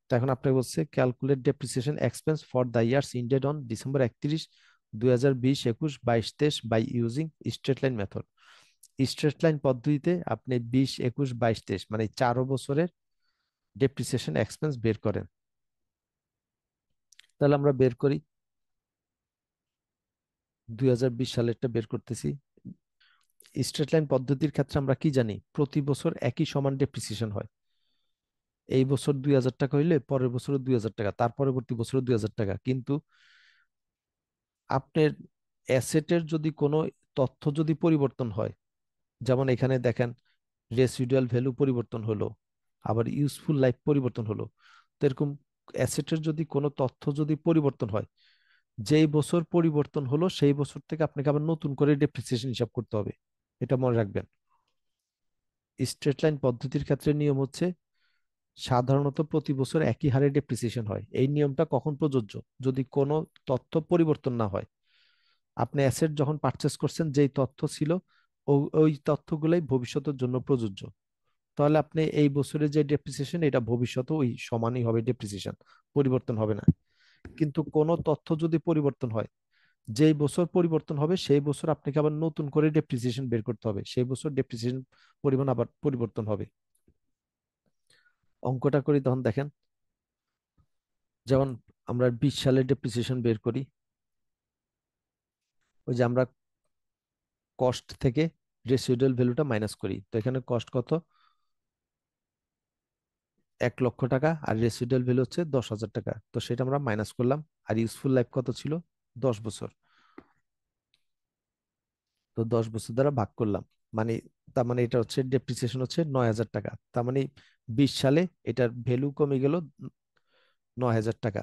তো এখন আপনাকে বলছে calculate depreciation expense for the years ended on December 31, 2020, 21, 22, 23 by using straight line method. Straight line পদ্ধতিতে আপনি 20, 21, 22, 23 মানে 4 বছরের ডেপ্রিসিয়েশন এক্সপেন্স বের করেন। তাহলে আমরা বের করি, 2020 সালেরটা বের করতেছি। স্ট্রেট লাইন পদ্ধতির ক্ষেত্রে আমরা কি জানি, প্রতি বছর একই সমান ডেপ্রিসিয়েশন হয়। এই বছর 2,000 টাকা হইলে পরের বছরও 2,000 টাকা, তার পরবর্তী বছরও 2,000 টাকা। কিন্তু আপনার অ্যাসেটের যদি কোনো তথ্য যদি পরিবর্তন হয়, যেমন এখানে দেখেন রেসিডুয়াল ভ্যালু পরিবর্তন হলো, আবার ইউজফুল লাইফ পরিবর্তন হলো, তো এরকম অ্যাসেটের যদি কোনো তথ্য যদি পরিবর্তন হয়, যেই বছর পরিবর্তন হলো সেই বছর থেকে আপনাকে আবার নতুন করে ডেপ্রিসিয়েশন হিসাব করতে হবে। এটা মনে রাখবেন। স্ট্রেট লাইন পদ্ধতির ক্ষেত্রে নিয়ম হচ্ছে সাধারণত প্রতি বছর একই হারে ডেপ্রিসিয়েশন হয়। এই নিয়মটা কখন প্রযোজ্য, যদি কোনো তথ্য পরিবর্তন না হয়। আপনি অ্যাসেট যখন পারচেস করছেন যেই তথ্য ছিল ওই তথ্যগুলাই ভবিষ্যতের জন্য প্রযোজ্য। তাহলে আপনি এই বছরে যে ডেপ্রিসিয়েশন এটা ভবিষ্যতে ওই সমানই হবে, ডেপ্রিসিয়েশন পরিবর্তন হবে না। কিন্তু কোনো তথ্য যদি পরিবর্তন হয়, যেই বছর পরিবর্তন হবে সেই বছর আপনাকে আবার নতুন করে ডেপ্রিসিয়েশন বের করতে হবে, সেই বছর ডেপ্রিসিয়েশন পরিমাণ আবার পরিবর্তন হবে। অঙ্কটা করি তখন দেখেন, যেমন আমরা 20 সালের ডেপ্রিসিয়েশন বের করি। ওই যে আমরা কস্ট থেকে রেসিডুয়াল ভ্যালুটা মাইনাস করি, তো এখানে কস্ট কত, 1 লক্ষ টাকা, আর রেসিডুয়াল ভ্যালু হচ্ছে 10,000 টাকা, তো সেটা আমরা মাইনাস করলাম। আর ইউজফুল লাইফ কত ছিল, 10 বছর, তো 10 বছর দ্বারা ভাগ করলাম। মানে তার মানে এটা হচ্ছে ডেপ্রিসিয়েশন হচ্ছে 9,000 টাকা। তার মানে 20 সালে এটার ভ্যালু কমে গেল 9,000 টাকা।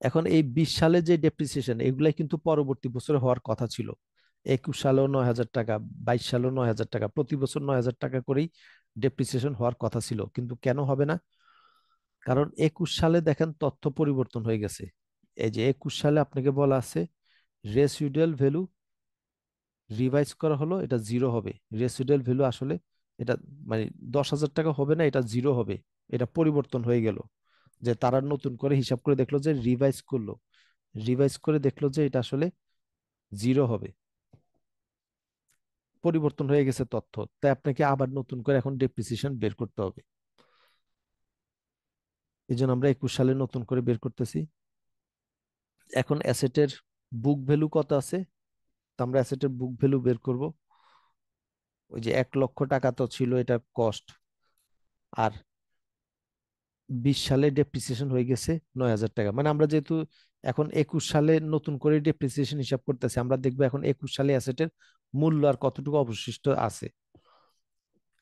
এখন এই 20 সালে যে ডেপ্রিসিয়েশন এগুলাই কিন্তু পরবর্তী বছরে হওয়ার কথা ছিল। 21 সালেও 9,000 টাকা, 22 সালেও 9,000 টাকা, প্রতি বছর 9,000 টাকা করেই ডেপ্রিসিয়েশন হওয়ার কথা ছিল, কিন্তু কেন হবে না? কারণ 21 সালে দেখেন তথ্য পরিবর্তন হয়ে গেছে। এই যে 21 সালে আপনাকে বলা আছে রেসিডুয়াল ভ্যালু রিভাইজ করা হলো, এটা জিরো হবে। রেসিডুয়াল ভ্যালু আসলে এটা মানে 10,000 টাকা হবে না, এটা জিরো হবে। এটা পরিবর্তন হয়ে গেল, যে তারা নতুন করে হিসাব করে দেখলো যে রিভাইজ করলো, রিভাইজ করে দেখলো যে এটা আসলে জিরো হবে। পরিবর্তন হয়ে গেছে তথ্য, তাই আপনাকে আবার নতুন করে এখন ডেপ্রিসিয়েশন বের করতে হবে। এই জন্য আমরা 21 সালে নতুন করে বের করতেছি। এখন অ্যাসেটের বুক ভ্যালু কত আছে, তো আমরা অ্যাসেটের বুক ভ্যালু বের করব। ওই যে 1 লক্ষ টাকা তো ছিল এটা কস্ট, আর 20 সালে ডেপ্রিসিয়েশন হয়ে গেছে 9,000 টাকা। মানে আমরা যেহেতু এখন 21 সালে নতুন করে ডেপ্রিসিয়েশন হিসাব করতেছি, আমরা দেখবো এখন 21 সালে অ্যাসেটের মূল্য আর কতটুকু অবশিষ্ট আছে।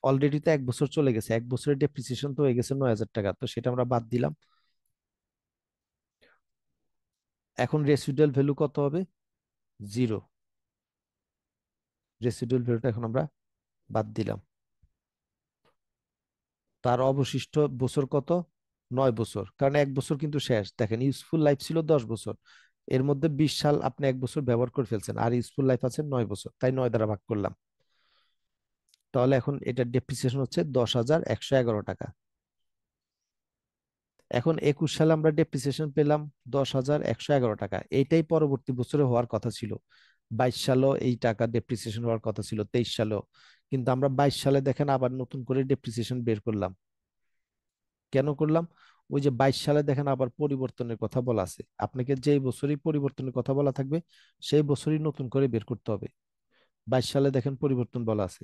অলরেডি তো এক বছর চলে গেছে, এক বছরের ডেপ্রিসিয়েশন তো হয়ে গেছে 9,000 টাকা, তো সেটা আমরা বাদ দিলাম। এখন রেসিডুয়াল ভ্যালু কত হবে, জিরো। রেসিডুয়াল ভ্যালুটা এখন আমরা বাদ দিলাম। তার অবশিষ্ট বছর কত, 9 বছর, কারণ এক বছর কিন্তু শেষ। দেখেন ইউজফুল লাইফ ছিল 10 বছর, এর মধ্যে 20 সাল আপনি এক বছর ব্যবহার করে ফেলছেন, আর ইউজফুল লাইফ আছে 9 বছর, তাই 9 দ্বারা ভাগ করলাম। তাহলে এখন এটার ডেপ্রিসিয়েশন হচ্ছে 10,111 টাকা। এখন 21 সালে আমরা ডেপ্রিসিয়েশন পেলাম 10,111 টাকা, এইটাই পরবর্তী বছরে হওয়ার কথা ছিল। 22 সালেও এই টাকা ডেপ্রিসিয়েশন হওয়ার কথা ছিল, 23 সালেও। কিন্তু আমরা 22 সালে দেখেন আবার নতুন করে ডেপ্রিসিয়েশন বের করলাম। কেন করলাম? ওই যে 22 সালে দেখেন আবার পরিবর্তনের কথা বলা আছে, আপনাকে যেই বছরই পরিবর্তনের কথা বলা থাকবে সেই বছরই নতুন করে বের করতে হবে। 22 সালে দেখেন পরিবর্তন বলা আছে,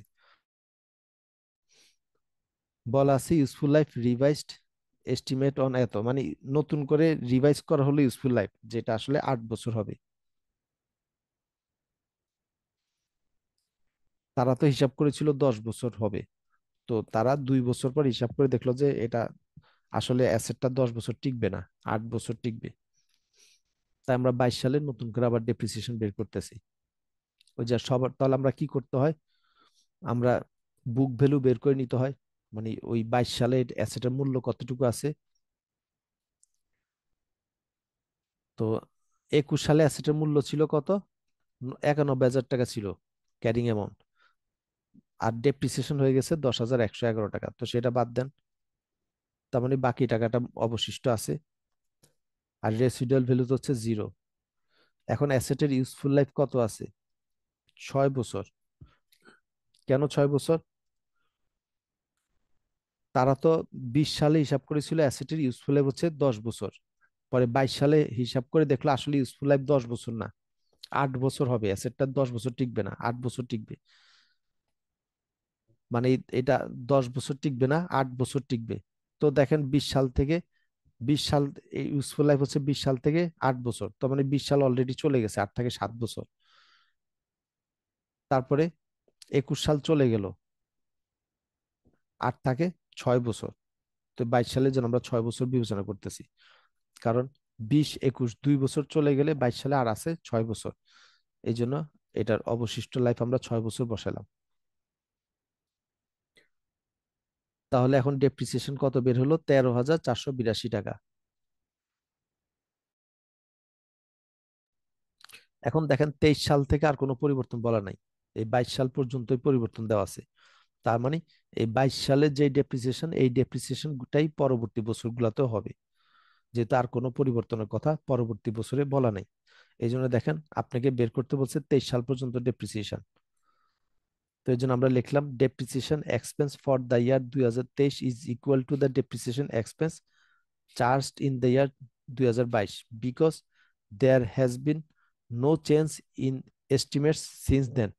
বলা আছে useful life revised estimate on এত, মানে নতুন করে রিভাইজ করা হলো ইউজফুল লাইফ, যেটা আসলে 8 বছর হবে। তারা তো হিসাব করেছিল 10 বছর হবে, তো তারা 2 বছর পর হিসাব করে দেখলো যে এটা আসলে অ্যাসেটটা 10 বছর টিকবে না, 8 বছর টিকবে। তাই আমরা 22 সালে নতুন করে আবার ডেপ্রিসিয়েশন বের করতেছি। ওই যে সবার, তাহলে আমরা কি করতে হয়, আমরা বুক ভ্যালু বের করে নিতে হয়, মানে ওই 22 সালে অ্যাসেটের মূল্য কতটুকু আছে। তো 21 সালে অ্যাসেটের মূল্য ছিল কত, 91,000 টাকা ছিল ক্যারিং অ্যামাউন্ট, আর ডেপ্রিসিয়েশন হয়ে গেছে 10,111 টাকা, তো সেটা বাদ দেন, তার মানে বাকি টাকাটা অবশিষ্ট আছে। আর রেসিডুয়াল ভ্যালু তো হচ্ছে 0। এখন অ্যাসেটের ইউজফুল লাইফ কত আছে, 6 বছর। কেন 6 বছর, তারা তো 20 সালে হিসাব করেছিল অ্যাসেটের ইউজফুল লাইফ হচ্ছে 10 বছর, পরে 22 সালে হিসাব করে দেখলো আসলে ইউজফুল লাইফ 10 বছর না, 8 বছর হবে, অ্যাসেটটা 10 বছর টিকবে না, 8 বছর টিকবে। মানে এটা 10 বছর টিকবে না, 8 বছর টিকবে। তো দেখেন 20 সাল থেকে, 20 সাল, ইউজফুল লাইফ হচ্ছে 20 সাল থেকে 8 বছর, তো মানে 20 সাল অলরেডি চলে গেছে, 8 থেকে 7 বছর। তারপরে 21 সাল চলে গেল, 8 থেকে 6 বছর। তো 22 সালের জন্য আমরা 6 বছর বিবেচনা করতেছি, কারণ 20, 21, 2 বছর চলে গেলে 22 সালে আর আছে 6 বছর। এই জন্য এটার অবশিষ্ট লাইফ আমরা 6 বছর বসালাম। তাহলে এখন ডেপ্রিসিয়েশন কত বের হলো, 13,482 টাকা। এখন দেখেন 23 সাল থেকে আর কোনো পরিবর্তন বলা নাই, এই 22 সাল পর্যন্তই পরিবর্তন দেওয়া আছে। তার মানে এই 22 সালের যে ডেপ্রিসিয়েশন, এই ডেপ্রিসিয়েশনটাই পরবর্তী বছরগুলোতেও হবে, যেহেতু আর কোনো পরিবর্তনের কথা পরবর্তী বছরে বলা নাই। এই জন্য দেখেন আপনাকে বের করতে বলছে 23 সাল পর্যন্ত ডেপ্রিসিয়েশন। তো এই জন্য আমরা লিখলাম depreciation expense for the year 2023 is equal to the depreciation expense charged in the year 2022 because there has been no change in estimates since then.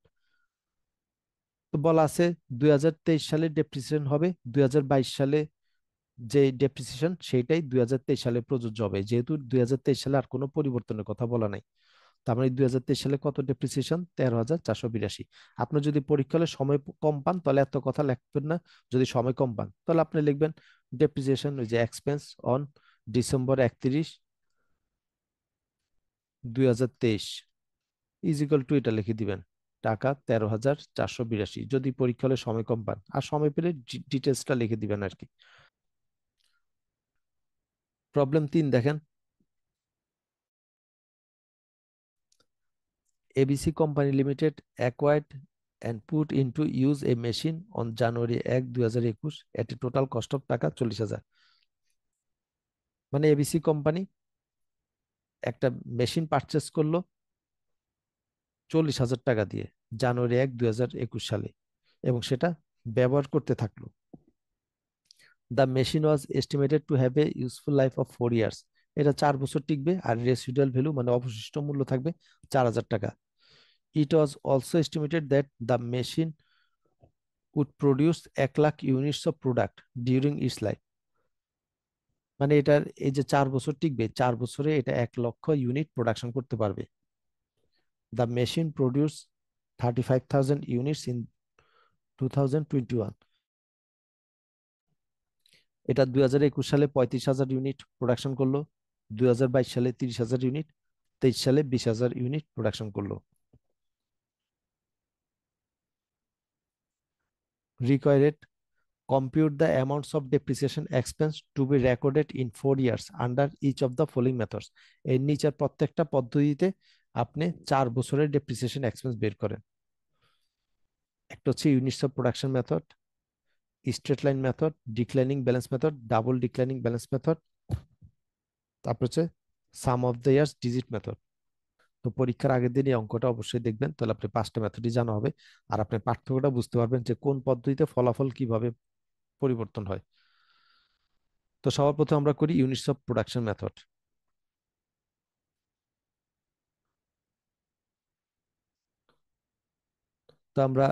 তো বলা আছে 2023 সালে ডেপ্রিসিয়েশন হবে, 2022 সালে যে ডেপ্রিসিয়েশন সেইটাই 2023 সালে প্রযোজ্য হবে, যেহেতু 2023 সালে আর কোনো পরিবর্তনের কথা বলা নাই। তার মানে 2023 সালে কত ডেপ্রিসিয়েশন, 13,482। আপনি যদি পরীক্ষা হলে সময় কম পান তাহলে এত কথা লিখবেন না, যদি সময় কম পান তাহলে আপনি লিখবেন ডেপ্রিসিয়েশন ওই যে expense on December 31, 2023 is equal two এটা লিখে দিবেন, টাকা 13,482, যদি পরীক্ষা হলে সময় কম পান, আর সময় পেলে ডিটেলসটা লিখে দিবেন আর কি। প্রবলেম 3 দেখেন, ABC Company Limited acquired and put into use a machine on January 1, 2021 at a total cost of টাকা 40,000। মানে এবিসি কোম্পানি একটা মেশিন পারচেস করলো 40,000 টাকা দিয়ে January 1, 2021 সালে, এবং সেটা ব্যবহার করতে থাকলো। The machine was estimated to have a useful life of 4 years. এটা 4 বছর টিকবে, আর রেসিডুয়াল ভ্যালু মানে অবশিষ্ট মূল্য থাকবে 4,000 টাকা। It was also estimated that the machine would produce 1 lakh units of product during its life. মানে এটার এই যে 4 বছর টিকবে, 4 বছরে এটা 1 লক্ষ ইউনিট প্রোডাকশন করতে পারবে। The machine produce 35,000 units in 2021। এটা 2021 সালে 35,000 ইউনিট প্রোডাকশন করলো, 2022 সালে 30,000 ইউনিট, 23 সালে 20,000 ইউনিট প্রোডাকশন করলো। Required compute the amounts of depreciation expense to be recorded in 4 years under each of the following methods। এর নিচের প্রত্যেকটা পদ্ধতিতে আপনি 4 বছরের ডেপ্রিসিয়েশন এক্সপেন্স বের করেন। একটা হচ্ছে units of production method, straight line method, declining balance method, double declining balance method, তারপর হচ্ছে sum of the years digit method. তো পরীক্ষার আগের দিন এই অঙ্কটা অবশ্যই দেখবেন, তাহলে আপনি 5টা মেথডই জানা হবে, আর আপনি পার্থক্যটা বুঝতে পারবেন যে কোন পদ্ধতিতে ফলাফল কিভাবে পরিবর্তন হয়। তো সবার প্রথমে আমরা করি ইউনিটস অফ প্রোডাকশন মেথড। তো আমরা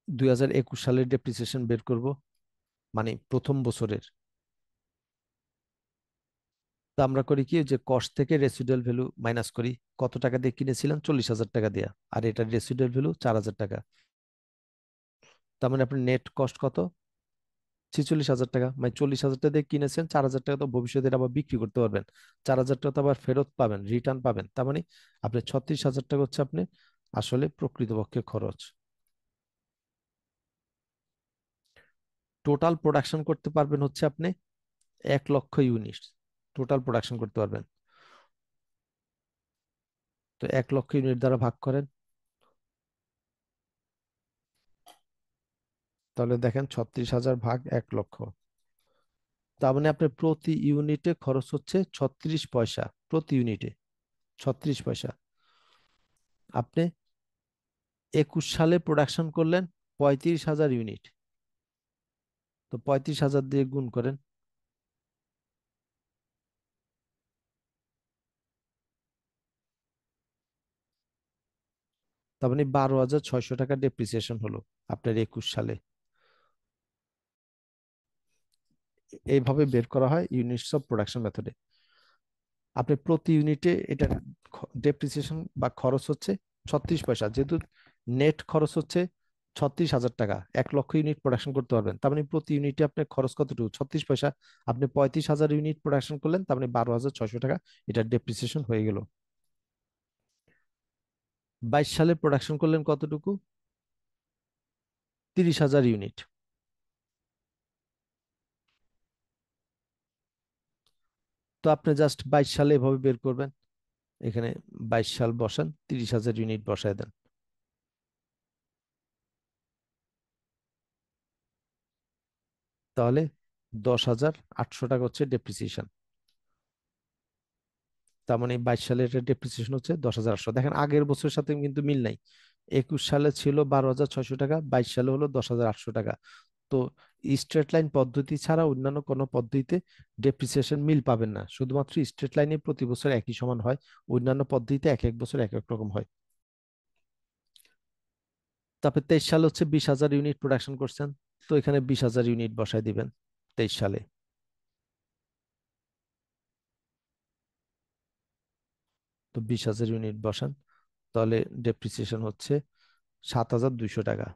2021 সালের ডেপ্রিসিয়েশন বের করব, মানে প্রথম বছরের। তো আমরা করি কি, যে কস্ট থেকে রেসিডুয়াল ভ্যালু মাইনাস করি। কত টাকা দিয়ে কিনেছিলাম? 40,000 টাকা দিয়ে। আর এটার রেসিডুয়াল ভ্যালু 4,000 টাকা। তার মানে আপনার নেট কস্ট কত? 46,000 টাকা। মানে 40,000 টাকা দিয়ে কিনেছেন, 4,000 টাকা তো ভবিষ্যতে এটা আবার বিক্রি করতে পারবেন, 4,000 টাকা তো আবার ফেরত পাবেন, রিটার্ন পাবেন। তার মানে আপনি 36,000 টাকা হচ্ছে আপনি আসলে প্রকৃতপক্ষে খরচ। টোটাল প্রোডাকশন করতে পারবেন হচ্ছে আপনি 1 লক্ষ ইউনিট টোটাল প্রোডাকশন করতে পারবেন। তো 1 লক্ষ ইউনিট দ্বারা ভাগ করেন, তাহলে দেখেন 36,000 ভাগ 1 লক্ষ। তার মানে আপনার প্রতি ইউনিটে খরচ হচ্ছে 36 পয়সা প্রতি ইউনিটে, 36 পয়সা। আপনি 21 সালে প্রোডাকশন করলেন 35,000 ইউনিট, তো 35,000 দিয়ে গুণ করেন। তার মানে 12,600 টাকা ডেপ্রিসিয়েশন হলো আপনার 21 সালে। এইভাবে বের করা হয় ইউনিটস অফ প্রোডাকশন মেথডে। আপনি প্রতি ইউনিটে এটা ডেপ্রিসিয়েশন বা খরচ হচ্ছে 36 পয়সা, যেহেতু নেট খরচ হচ্ছে 36,000 টাকা, 1 লক্ষ ইউনিট প্রোডাকশন করতে পারবেন, তার মানে প্রতি ইউনিটে আপনার খরচ কতটুকু? 36 পয়সা। আপনি 35,000 ইউনিট প্রোডাকশন করলেন, তার মানে 12,600 টাকা এটা ডেপ্রিসিয়েশন হয়ে গেল। 22 সালে প্রোডাকশন করলেন কতটুকু? 30,000 ইউনিট। তো আপনি জাস্ট 22 সালে এভাবে বের করবেন, এখানে 22 সাল বসান, 30,000 ইউনিট বসায় দেন। তাহলে 10,800 টাকা হচ্ছে ডেপ্রিসিয়েশন। তার মানে 22 সালে এটা ডেপ্রিসিয়েশন হচ্ছে 10,800। দেখেন আগের বছরের সাথে কিন্তু মিল নাই। 21 সালে ছিল 12,600 টাকা, 22 সালে হলো 10,800 টাকা। তো স্ট্রেট লাইন পদ্ধতি ছাড়া অন্যান্য কোনো পদ্ধতিতে ডেপ্রিসিয়েশন মিল পাবেন না, শুধুমাত্র স্ট্রেট লাইনে প্রতি বছর একই সমান হয়, অন্যান্য পদ্ধতিতে এক এক বছর এক এক রকম হয়। তারপরে 23 সালে হচ্ছে 20,000 ইউনিট প্রোডাকশন করছেন, তো এখানে 20,000 ইউনিট বসায় দিবেন 23 সালে। তো 20,000 ইউনিট বসান, তাহলে ডেপ্রিসিয়েশন হচ্ছে 7,200 টাকা।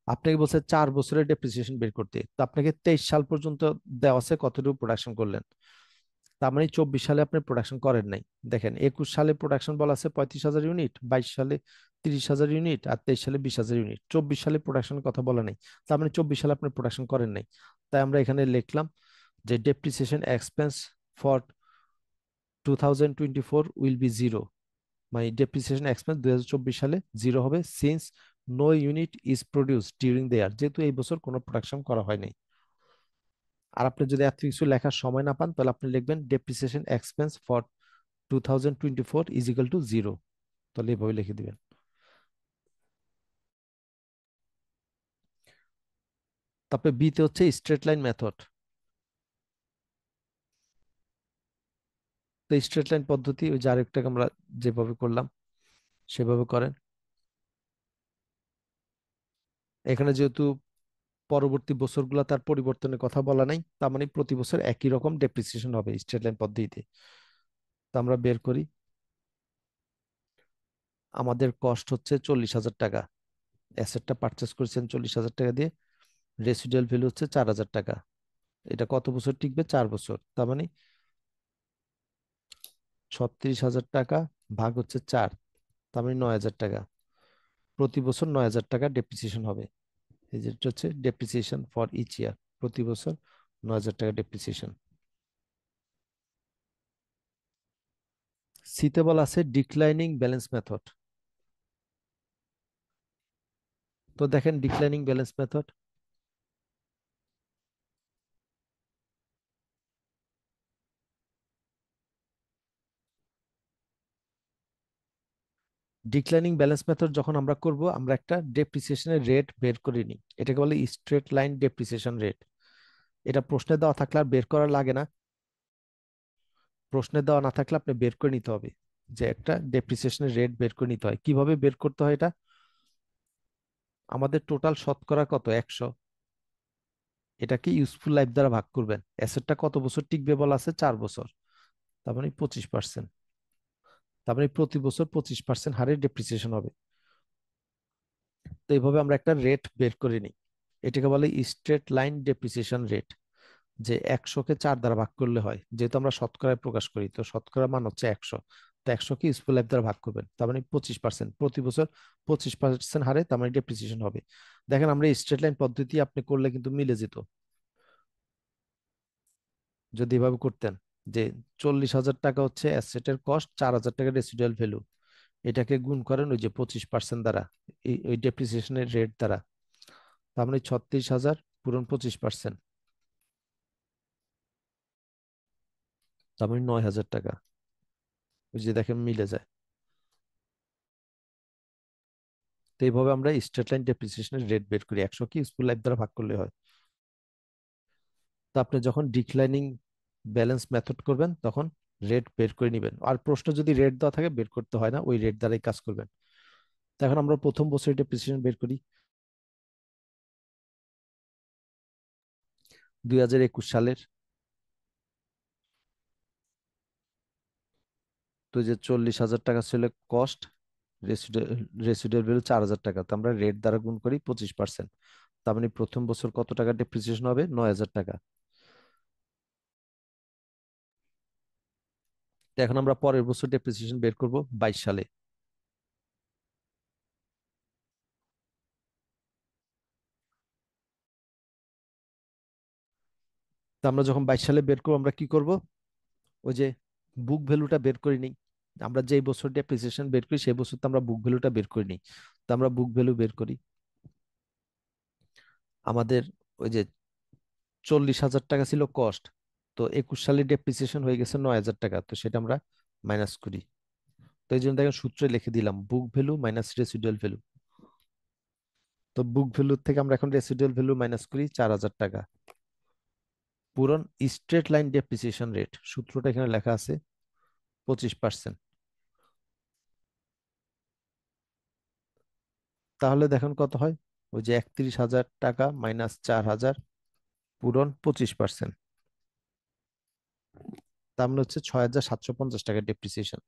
আপনাকে বলছে 4 বছরের ডেপ্রিসিয়েশন বের করতে, তো আপনাকে 23 সাল পর্যন্ত দেওয়া আছে কতটুকু প্রোডাকশন করলেন। তার মানে 24 সালে আপনি প্রোডাকশন করেন নাই। দেখেন 21 সালে প্রোডাকশন বলা আছে 35,000 ইউনিট, 22 সালে 30,000 ইউনিট, আর 23 সালে 20,000 ইউনিট। 24 সালে প্রোডাকশনের কথা বলা নেই, তার মানে 24 সালে আপনি প্রোডাকশন করেন নাই। তাই আমরা এখানে লিখলাম যে depreciation expense for 2024 will be zero. মানে ডেপ্রিসিয়েশন এক্সপেন্স 2024 সালে জিরো হবে, since no unit is produce during the year, যেহেতু এই বছর কোনো প্রোডাকশন করা হয়নি। আর আপনি যদি এত কিছু লেখার সময় না পান, তাহলে আপনি লিখবেন depreciation expense for 2024 is equal two zero, তাহলে এভাবে লিখে দিবেন। তারপরে বি তে হচ্ছে স্ট্রেট লাইন মেথড। তো স্ট্রেট লাইন পদ্ধতি ওই যে আরেকটাকে আমরা যেভাবে করলাম সেভাবে করেন। এখানে যেহেতু পরবর্তী বছরগুলো তার পরিবর্তনের কথা বলা নাই, তার মানে প্রতি বছর একই রকম ডেপ্রিসিয়েশন হবে স্ট্রেট লাইন পদ্ধতিতে। তো আমরা বের করি, আমাদের কস্ট হচ্ছে 40,000 টাকা, অ্যাসেটটা পারচেস করেছেন 40,000 টাকা দিয়ে, রেসিডুয়াল ভ্যালু হচ্ছে 4,000 টাকা। এটা কত বছর টিকবে? 4 বছর। তার মানে 36,000 টাকা ভাগ হচ্ছে 4, তার মানে 9,000 টাকা। প্রতি বছর 9,000 টাকা ডেপ্রিসিয়েশন হবে। এই যেটা হচ্ছে ডেপ্রিসিয়েশন ফর ইচ ইয়ার, প্রতি বছর 9,000 টাকা ডেপ্রিসিয়েশন। সিতে বলা আছে ডিক্লাইনিং ব্যালেন্স মেথড। তো দেখেন declining balance method, declining balance method যখন আমরা করব, আমরা একটা ডেপ্রিসিয়েশনের রেট বের করে নিই, এটাকে বলে স্ট্রেট লাইন ডেপ্রিসিয়েশন রেট। এটা প্রশ্নে দেওয়া থাকলে আর বের করা লাগে না, প্রশ্নে দেওয়া না থাকলে আপনি বের করে নিতে হবে, যে একটা ডেপ্রিসিয়েশনের রেট বের করে নিতে হয়। কিভাবে বের করতে হয় এটা? আমাদের টোটাল শতকরা কত, 100, এটাকে ইউজফুল লাইফ দ্বারা ভাগ করবেন। অ্যাসেটটা কত বছর টিকবে বলা আছে, 4 বছর, তার মানে 25%, তার মানে প্রতি বছর 25% হারে ডেপ্রিসিয়েশন হবে। তো এইভাবে আমরা একটা রেট বের করে নিই, এটাকে বলে স্ট্রেট লাইন ডেপ্রিসিয়েশন রেট। যে 100-কে 4 দ্বারা ভাগ করলে হয়, যেহেতু আমরা শতকরায় প্রকাশ করি, তো শতকরা মান হচ্ছে 100। তো 100-কে ইউজফুল লাইফ দ্বারা ভাগ করবেন, তার মানে 25%, প্রতি বছর 25% হারে তার মানে ডেপ্রিসিয়েশন হবে। দেখেন আমরা স্ট্রেট লাইন পদ্ধতি আপনি করলে কিন্তু মিলে যেত, যদি এভাবে করতেন যে 40,000 টাকা হচ্ছে অ্যাসেটের কস্ট, 4,000 টাকা রেসিডুয়াল ভ্যালু, এটাকে গুণ করেন ওই যে 25% দ্বারা, ওই ডেপ্রিসিয়েশনের রেট দ্বারা, তার মানে 36,000 পূরণ 25%, তার মানে 9,000 টাকা। ওই যে দেখেন মিলে যায়। তো এইভাবে আমরা স্ট্রেট লাইন ডেপ্রিসিয়েশনের রেট বের করি, 100-কে ইউজফুল লাইফ দ্বারা ভাগ করলে হয়। তো আপনি যখন ডিক্লাইনিং ব্যালেন্স মেথড করবেন তখন রেট বের করে নেবেন, আর প্রশ্ন যদি রেট দেওয়া থাকে বের করতে হয় না, ওই রেট দ্বারাই কাজ করবেন। তো এখন আমরা প্রথম বছরের ডেপ্রিসিয়েশন বের করি। 2021 সালের, তো যে 40,000 টাকা ছিল কস্ট, রেসিডুয়াল ভ্যালু 4,000 টাকা, তো আমরা রেট দ্বারা গুণ করি 25%, তার মানে প্রথম বছর কত টাকা ডেপ্রিসিয়েশন হবে, 9,000 টাকা। তো এখন আমরা পরের বছর ডেপ্রিসিয়েশন বের করব 22 সালে। তো আমরা যখন 22 সালে বের করবো, আমরা কি করব, ওই যে বুক ভ্যালুটা বের করে নিই। আমরা যেই বছর ডেপ্রিসিয়েশন বের করি সেই বছর তো আমরা বুক ভ্যালুটা বের করে নিই। তো আমরা বুক ভ্যালু বের করি, আমাদের ওই যে 40,000 টাকা ছিল কস্ট, তো 21 সালে ডেপ্রিসিয়েশন হয়ে গেছে 9,000 টাকা, তো সেটা আমরা মাইনাস করি। তো এই জন্য দেখেন সূত্রে লিখে দিলাম book value minus residual value. তো বুক ভ্যালু থেকে আমরা এখন রেসিডুয়াল ভ্যালু মাইনাস করি 4,000 টাকা, পূরণ স্ট্রেট লাইন ডেপ্রিসিয়েশন রেট, সূত্রটা এখানে লেখা আছে 25%। তাহলে দেখেন কত হয়, ওই যে 31,000 টাকা মাইনাস 4,000 পূরণ 25%, তার মানে হচ্ছে 6,750 টাকা ডেপ্রিসিয়েশন।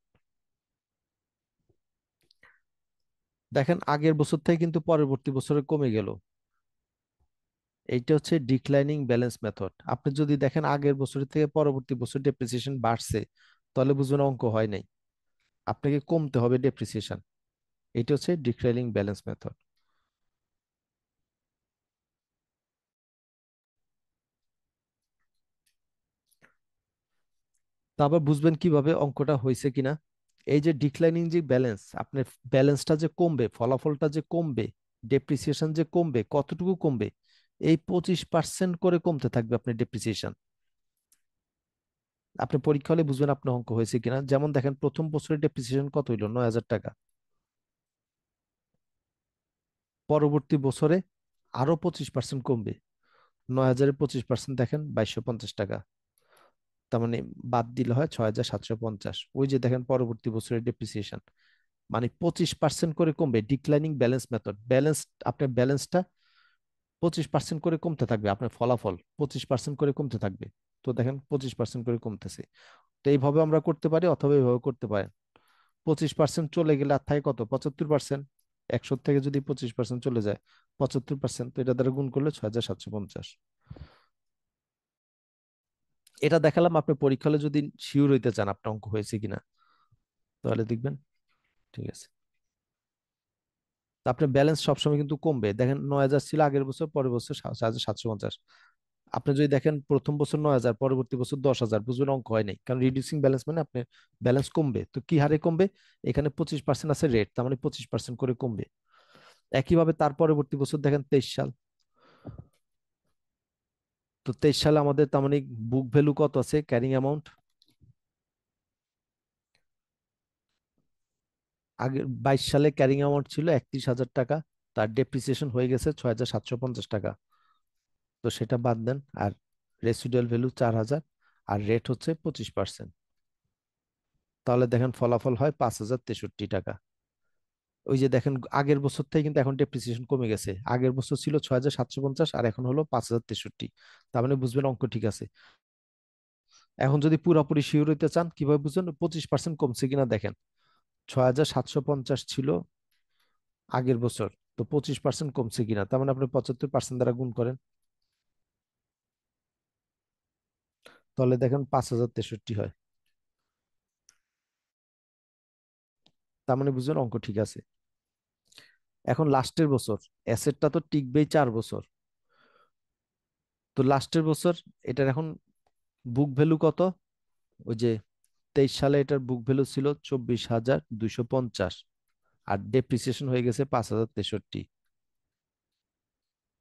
দেখেন আগের বছর থেকে কিন্তু পরবর্তী বছরে কমে গেল, এইটা হচ্ছে ডিক্লাইনিং ব্যালেন্স মেথড। আপনি যদি দেখেন আগের বছরের থেকে পরবর্তী বছর ডেপ্রিসিয়েশন বাড়ছে, তাহলে বুঝবেন অঙ্ক হয় নাই, আপনাকে কমতে হবে ডেপ্রিসিয়েশন। এটা হচ্ছে ডিক্লাইনিং ব্যালেন্স মেথড। তা আবার বুঝবেন কিভাবে অঙ্কটা হয়েছে কিনা, এই যে ডিক্লাইনিং যে ব্যালেন্স, আপনার ব্যালেন্সটা যে কমবে, ফলাফলটা যে কমবে, ডেপ্রিসিয়েশন যে কমবে, কতটুকু কমবে, এই 25% করে কমতে থাকবে আপনার ডেপ্রিসিয়েশন। আপনি পরীক্ষা হলে বুঝবেন আপনার অঙ্ক হয়েছে কিনা। যেমন দেখেন প্রথম বছরের ডেপ্রিসিয়েশন কত হইলো, 9,000 টাকা, পরবর্তী বছরে আরো 25% কমবে, 9,000-এর 25% দেখেন 2,250 টাকা, তার মানে বাদ দিলে হয় 6,750। ওই যে দেখেন পরবর্তী বছরের ডেপ্রিসিয়েশন মানে 25% করে কমবে, ডিক্লাইনিং ব্যালেন্স মেথড। ব্যালেন্স, আপনার ব্যালেন্সটা 25% করে কমতে থাকবে, আপনার ফলাফল 25% করে কমতে থাকবে। তো দেখেন 25% করে কমতেছে। তো এইভাবে আমরা করতে পারি, অথবা এইভাবে করতে পারেন। 25% চলে গেলে আর থাকে কত, 75%। 100 থেকে যদি 25% চলে যায়, 75%, তো এটা দ্বারা গুণ করলে 6,750। এটা দেখালাম, আপনি পরীক্ষা হলে যদি শিওর হইতে চান আপনার অঙ্ক হয়েছে কিনা, তাহলে দেখবেন। ঠিক আছে। তা আপনার ব্যালেন্স সবসময় কিন্তু কমবে, দেখেন 9,000 ছিল আগের বছর, পরের বছর 6,750। আপনি যদি দেখেন প্রথম বছর 9,000, পরবর্তী বছর 10,000, বুঝবেন অঙ্ক হয় নাই, কারণ রিডিউসিং ব্যালেন্স মানে আপনার ব্যালেন্স কমবে। তো কি হারে কমবে, এখানে 25% আছে রেট, তার মানে 25% করে কমবে। একইভাবে তার পরবর্তী বছর দেখেন 23 সাল, তো 23 সালে আমাদের তার মানে বুক ভ্যালু কত আছে, ক্যারিং অ্যামাউন্ট আগে 22 সালে ক্যারিং অ্যামাউন্ট ছিল 31,000 টাকা, তার ডেপ্রিসিয়েশন হয়ে গেছে 6,750 টাকা। তো সেটা বাদ দেন, আর রেসিডুয়াল ভ্যালু 4,000, আর রেট হচ্ছে 25%। তাহলে দেখেন ফলাফল হয় 5,063 টাকা। ওই যে দেখেন আগের বছর থেকে কিন্তু এখন ডেপ্রিসিয়েশন কমে গেছে, আগের বছর ছিল 6,750 আর এখন হলো 5,063। তার মানে বুঝবেন অঙ্ক ঠিক আছে। এখন যদি পুরোপুরি শিওর হইতে চান কিভাবে বুঝবেন 25% কমছে কিনা দেখেন। 6,750 ছিল আগের বছর, তো 25% কমছে কিনা, তার মানে আপনি 75% দ্বারা গুণ করেন, তাহলে দেখেন 5,063 হয়। তার মানে বুঝবেন অঙ্ক ঠিক আছে। এখন লাস্টের বছর, অ্যাসেটটা তো টিকবেই 4 বছর, তো লাস্টের বছর এটার এখন বুক ভ্যালু কত? ওই যে 23 সালে এটার বুক ভ্যালু ছিল 24,250, আর ডেপ্রিসিয়েশন হয়ে গেছে 5,063।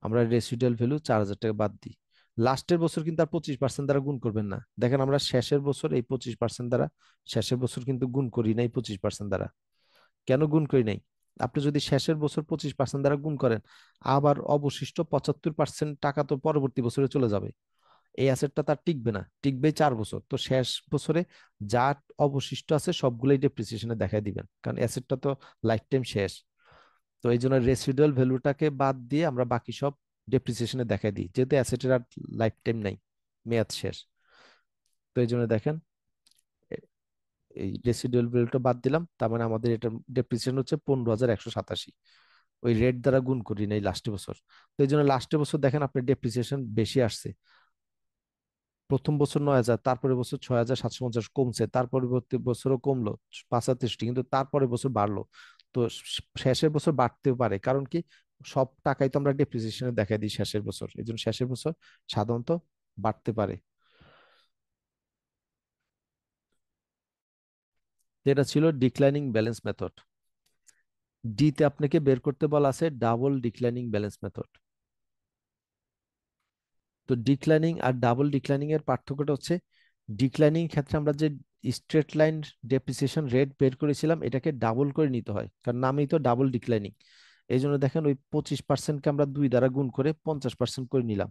আমরা রেসিডুয়াল ভ্যালু 4,000 টাকা বাদ দিই। লাস্টের বছর কিন্তু আর 25% দ্বারা গুণ করবেন না, দেখেন আমরা শেষের বছর এই 25% দ্বারা, শেষের বছর কিন্তু গুণ করি নাই 25% দ্বারা। কেন গুণ করি নাই? আপনি যদি শেষের বছর 25% দ্বারা গুণ করেন, আবার অবশিষ্ট 75% টাকা তো পরবর্তী বছরে চলে যাবে। এই অ্যাসেটটা তার টিকবে না, টিকবে 4 বছর, তো শেষ বছরে যা অবশিষ্ট আছে সবগুলোই ডেপ্রিসিয়েশনে দেখাই দিবেন, কারণ অ্যাসেটটা তো লাইফ টাইম শেষ। তো এই জন্য রেসিডুয়াল ভ্যালুটাকে বাদ দিয়ে আমরা বাকি সব ডেপ্রিসিয়েশনে দেখাই দিই, যেহেতু অ্যাসেটের আর লাইফ টাইম নাই, মেয়াদ শেষ। তো এই জন্য দেখেন এ- এই রেসিডুয়াল ভ্যালুটা বাদ দিলাম, তার মানে আমাদের এটা ডেপ্রিসিয়েশন হচ্ছে 15,187। ওই রেট দ্বারা গুণ করি না এই লাস্ট বছর। তো এই জন্য লাস্ট বছর দেখেন আপনার ডেপ্রিসিয়েশন বেশি আসছে। প্রথম বছর 9,000, তারপরে বছর 6,750 কমছে, তার পরবর্তী বছরও কমলো 65, কিন্তু তারপরে বছর বাড়লো। তো শেষের বছর বাড়তেও পারে, কারণ কি সব টাকাই তো আমরা ডেপ্রিসিয়েশনে দেখা দিই শেষের বছর, এই জন্য শেষের বছর সাধারণত বাড়তে পারে। তো এটা ছিল ডিক্লাইনিং ব্যালেন্স মেথড। ডি তে আপনাকে বের করতে বলা আছে ডাবল ডিক্লাইনিং ব্যালেন্স মেথড। তো ডিক্লাইনিং আর ডাবল ডিক্লাইনিং এর পার্থক্যটা হচ্ছে, ডিক্লাইনিং ক্ষেত্রে আমরা যে স্ট্রেট লাইন ডেপ্রিসিয়েশন রেট বের করেছিলাম এটাকে ডাবল করে নিতে হয়, কারণ নামেই তো ডাবল ডিক্লাইনিং। এই জন্য দেখেন ওই 25%কে আমরা 2 দ্বারা গুণ করে 50% করে নিলাম,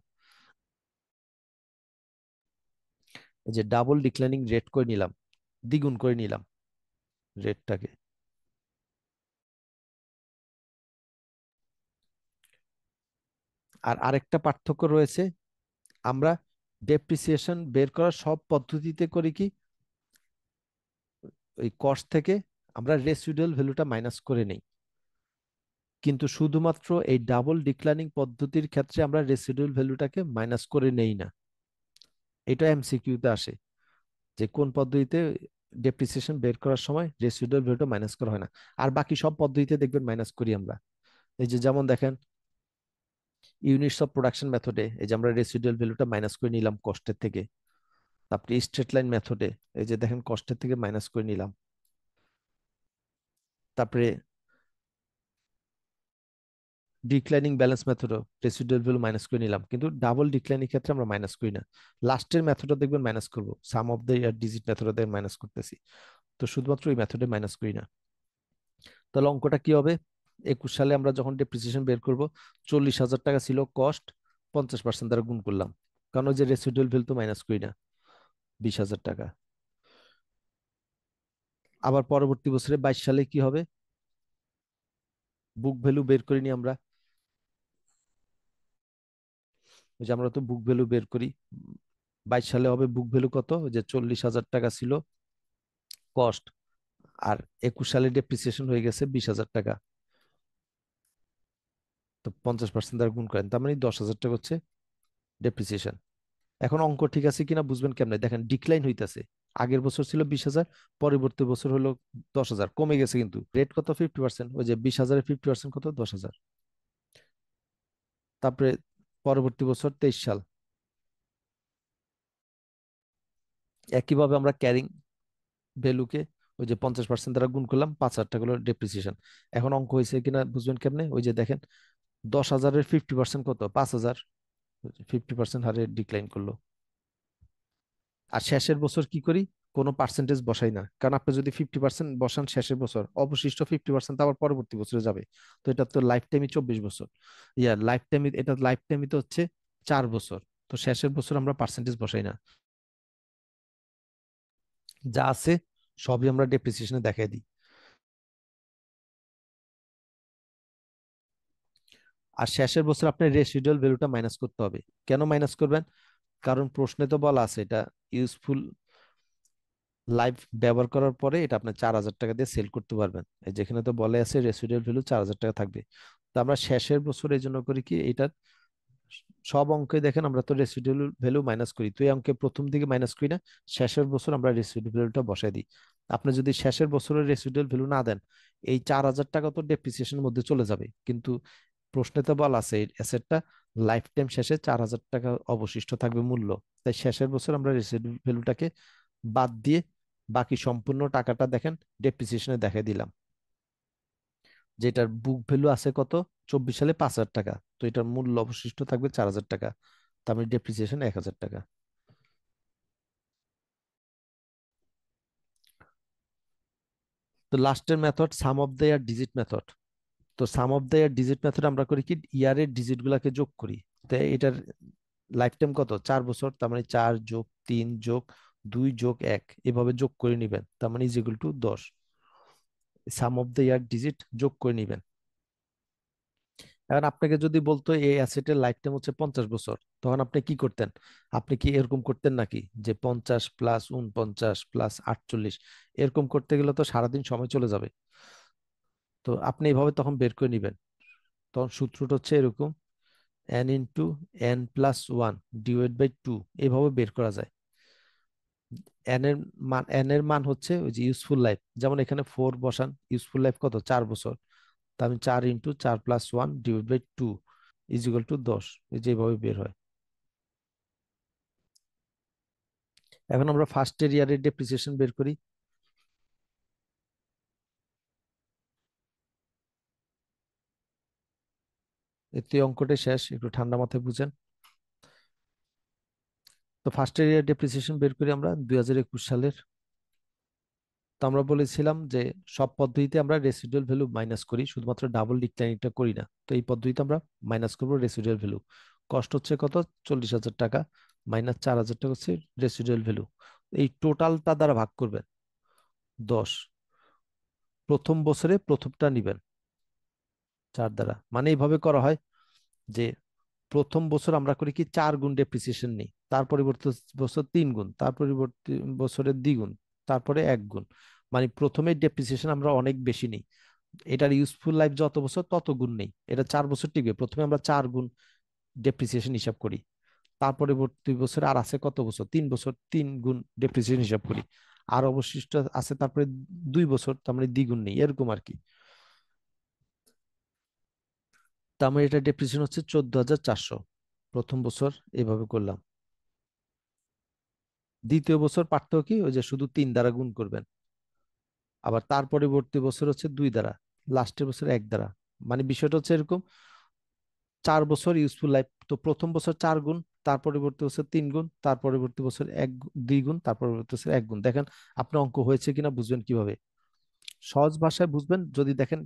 এই যে ডাবল ডিক্লাইনিং রেট করে নিলাম, দ্বিগুণ করে নিলাম রেটটাকে। আর আরেকটা পার্থক্য রয়েছে, আমরা ডেপ্রিসিয়েশন বের করার সব পদ্ধতিতে করি কি, ওই কস্ট থেকে আমরা রেসিডুয়াল ভ্যালুটা মাইনাস করে নেই, কিন্তু শুধুমাত্র এই ডাবল ডিক্লাইনিং পদ্ধতির ক্ষেত্রে আমরা রেসিডুয়াল ভ্যালুটাকে মাইনাস করে নেই না। এটা এমসিকিউতে আসে যে কোন পদ্ধতিতে ডেপ্রিসিয়েশন বের করার সময় রেসিডুয়াল ভ্যালুটা মাইনাস করা হয় না, আর বাকি সব পদ্ধতিতে দেখবেন মাইনাস করি আমরা। এই যে যেমন দেখেন ইউনিটস অফ প্রোডাকশন মেথডে এই যে আমরা রেসিডুয়াল ভ্যালুটা মাইনাস করে নিলাম কস্টের থেকে। তারপরে স্ট্রেট লাইন মেথডে এই যে দেখেন কস্টের থেকে মাইনাস করে নিলাম। তারপরে ডিক্লাইনিং ব্যালেন্স মেথডও রেসিডুয়াল ভ্যালু মাইনাস করে নিলাম, কিন্তু ডাবল ডিক্লাইনিং ক্ষেত্রে আমরা মাইনাস করি না। লাস্টের মেথডটা দেখবেন মাইনাস করব, সাম অফ দ্য ইয়ার ডিজিট মেথডে দেখবেন মাইনাস করতেছি, তো শুধুমাত্র এই মেথডে মাইনাস করি না। তাহলে অঙ্কটা কি হবে? 21 সালে আমরা যখন ডেপ্রিসিয়েশন বের করব, 40,000 টাকা ছিল কস্ট, 50% দ্বারা গুণ করলাম, কারণ ওই যে রেসিডুয়াল ভ্যালু তো মাইনাস করি না, 20,000 টাকা। আবার পরবর্তী বছরে 22 সালে কি হবে? বুক ভ্যালু বের করিনি আমরা, ওই যে আমরা তো বুক ভ্যালু বের করি। 22 সালে হবে বুক ভ্যালু কত? ওই যে 40,000 টাকা ছিল কস্ট, আর 21 সালে ডেপ্রিসিয়েশন হয়ে গেছে 20,000 টাকা, তো 50% দ্বারা গুণ করেন, তার মানে 10,000 টাকা হচ্ছে ডেপ্রিসিয়েশন। এখন অঙ্ক ঠিক আছে কিনা বুঝবেন কেমনে, দেখেন ডিক্লাইন হইতাছে। আগের বছর ছিল 20,000, পরবর্তী বছর হলো 10,000, কমে গেছে, কিন্তু রেট কত? 50%, ওই যে 20,000-এর 50% কত? 10,000। তারপরে পরবর্তী বছর 23 সাল, একইভাবে আমরা ক্যারিং ভ্যালুকে ওই যে 50% দ্বারা গুণ করলাম, 5,000 টাকা হলো ডেপ্রিসিয়েশন। এখন অঙ্ক হয়েছে কিনা বুঝবেন কেমনে, ওই যে দেখেন 10,000-এর 50% কত? 5,000, 50% হারে ডিক্লাইন করলো। আর শেষের বছর কি করি? কোনো পার্সেন্টেজ বসাই না, কারণ আপনি যদি 50% বসান শেষের বছর, অবশিষ্ট 50% আবার পরবর্তী বছরে যাবে। তো এটা তো লাইফ টাইমই 24 বছর, লাইফ টাইমই, এটা লাইফ টাইমই তো হচ্ছে 4 বছর। তো শেষের বছর আমরা পার্সেন্টেজ বসাই না, যা আছে সবই আমরা ডেপ্রিসিয়েশনে দেখাই দিই। আর শেষের বছর আপনার রেসিডুয়াল ভ্যালুটা মাইনাস করতে হবে। কেন মাইনাস করবেন? কারণ প্রশ্নে তো বলা আছে এটা ইউজফুল লাইফ ব্যবহার করার পরে এটা আপনার 4,000 টাকা দিয়ে সেল করতে পারবেন। এই যেখানে তো বলে আছে রেসিডুয়াল ভ্যালু 4,000 টাকা থাকবে। তো আমরা শেষের বছর এই জন্য করি কি, এটা সব অঙ্কে দেখেন আমরা তো রেসিডুয়াল ভ্যালু মাইনাস করি, তো এই অঙ্কে প্রথম দিকে মাইনাস করি না, শেষের বছর আমরা রেসিডুয়াল ভ্যালুটা বসাই দিই। আপনি যদি শেষের বছরের রেসিডুয়াল ভ্যালু না দেন, এই 4,000 টাকা তো ডেপ্রিসিয়েশনের মধ্যে চলে যাবে, কিন্তু প্রশ্নে তো বলা আছে এই অ্যাসেটটা লাইফ টাইম শেষে 4,000 টাকা অবশিষ্ট থাকবে মূল্য। তাই শেষের বছর আমরা রেসিডুয়াল ভ্যালুটাকে বাদ দিয়ে বাকি সম্পূর্ণ টাকাটা দেখেন ডেপ্রিসিয়েশনে দেখাই দিলাম। যেটার বুক ভ্যালু আছে কত, 24 সালে 5,000 টাকা, তো এটার মূল্য অবশিষ্ট থাকবে 4,000 টাকা, তার মানে ডেপ্রিসিয়েশন 1,000 টাকা। তো লাস্টের method sum of the year digit method. তো sum of the year digit method আমরা করি কি, ইয়ারের ডিজিট গুলাকে যোগ করি। তো এটার লাইফ টাইম কত, 4 বছর, তার মানে 4+3+2+1 এভাবে যোগ করে নিবেন, তার মানে is equal two 10। Some of the year digit যোগ করে নিবেন। এখন আপনাকে যদি বলতো এই অ্যাসেটের লাইফ টাইম হচ্ছে 50 বছর, তখন আপনি কি করতেন? আপনি কি এরকম করতেন নাকি, যে 50+49+48, এরকম করতে গেলে তো সারাদিন সময় চলে যাবে। তো আপনি এভাবে তখন বের করে নিবেন। তখন সূত্রটা হচ্ছে এরকম, n × n+1 / 2, এভাবে বের করা যায়। n এর মান হচ্ছে ওই যে ইউজফুল লাইফ, যেমন এখানে 4 বসান, ইউজফুল লাইফ কত, 4 বছর, তা আমি 4 × 4+1 / 2 = 10, এই যে এইভাবে বের হয়। এখন আমরা ফার্স্ট ইয়ারের ডেপ্রিসিয়েশন বের করি। এতে অঙ্কটা শেষ, একটু ঠান্ডা মাথায় বুঝেন। তো ফার্স্ট ইয়ার ডেপ্রিসিয়েশন বের করি আমরা 2021 সালের। তো আমরা বলেছিলাম যে সব পদ্ধতিতে আমরা রেসিডুয়াল ভ্যালু মাইনাস করি, শুধুমাত্র ডাবল ডিক্লাইনিংটা করি না। তো এই পদ্ধতিতে আমরা মাইনাস করবো রেসিডুয়াল ভ্যালু। কষ্ট হচ্ছে কত, 40,000 টাকা, মাইনাস 4,000 টাকা হচ্ছে রেসিডুয়াল ভ্যালু। এই টোটালটা দ্বারা ভাগ করবেন 10, প্রথম বছরে প্রথমটা নিবেন 4 দ্বারা, মানে এইভাবে করা হয় যে প্রথম বছর আমরা করি কি 4 গুণ ডেপ্রিসিয়েশন নিই, তার পরবর্তী বছর 3 গুণ, তার পরবর্তী বছরের দ্বিগুণ, তারপরে 1 গুণ। মানে প্রথমে ডেপ্রিসিয়েশন আমরা অনেক বেশি নিই, এটার ইউজফুল লাইফ যত বছর তত গুণ নেই, এটা 4 বছর টিকবে, প্রথমে আমরা 4 গুণ ডেপ্রিসিয়েশন হিসাব করি। তার পরবর্তী বছর আর আছে কত বছর, 3 বছর, 3 গুণ ডেপ্রিসিয়েশন হিসাব করি। আর অবশিষ্ট আছে তারপরে 2 বছর, তার মানে দ্বিগুণ নেই, এরকম আর কি। তার মানে এটা ডেপ্রিসিয়েশন হচ্ছে 14,400 প্রথম বছর, এভাবে করলাম। দ্বিতীয় বছর পার্থক্য কি, ওই যে শুধু 3 দ্বারা গুণ করবেন, আবার তার পরবর্তী বছর হচ্ছে 2 দ্বারা, লাস্টের বছর 1 দ্বারা। মানে বিষয়টা হচ্ছে এরকম, 4 বছর ইউজফুল লাইফ, তো প্রথম বছর 4 গুণ, তার পরবর্তী বছর 3 গুণ, তার পরবর্তী বছর 2 গুণ, তার পরবর্তী বছর 1 গুণ। দেখেন আপনার অঙ্ক হয়েছে কিনা বুঝবেন কিভাবে, সহজ ভাষায় বুঝবেন। যদি দেখেন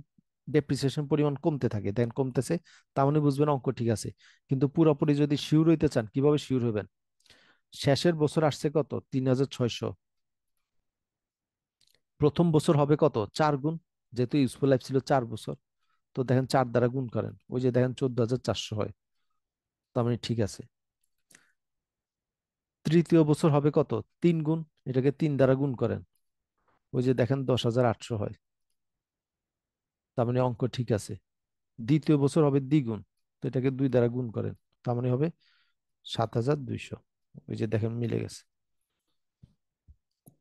ডেপ্রিসিয়েশন পরিমাণ কমতে থাকে, দেখেন কমতেছে, তার মানে বুঝবেন অঙ্ক ঠিক আছে। কিন্তু পুরোপুরি যদি শিওর হইতে চান, কিভাবে শিওর হবেন, শেষের বছর আসছে কত, 3,600, প্রথম বছর হবে কত, 4 গুণ, যেহেতু ইউজফুল লাইফ ছিল 4 বছর, তো দেখেন 4 দ্বারা গুণ করেন, ওই যে দেখেন 14,400 হয়, তার মানে ঠিক আছে। তৃতীয় বছর হবে কত, 3 গুণ, এটাকে 3 দ্বারা গুণ করেন, ওই যে দেখেন 10,800 হয়, তার মানে অঙ্ক ঠিক আছে। দ্বিতীয় বছর হবে দ্বিগুণ, তো এটাকে 2 দ্বারা গুণ করেন, তার মানে হবে 7,200, ওই যে দেখেন মিলে গেছে।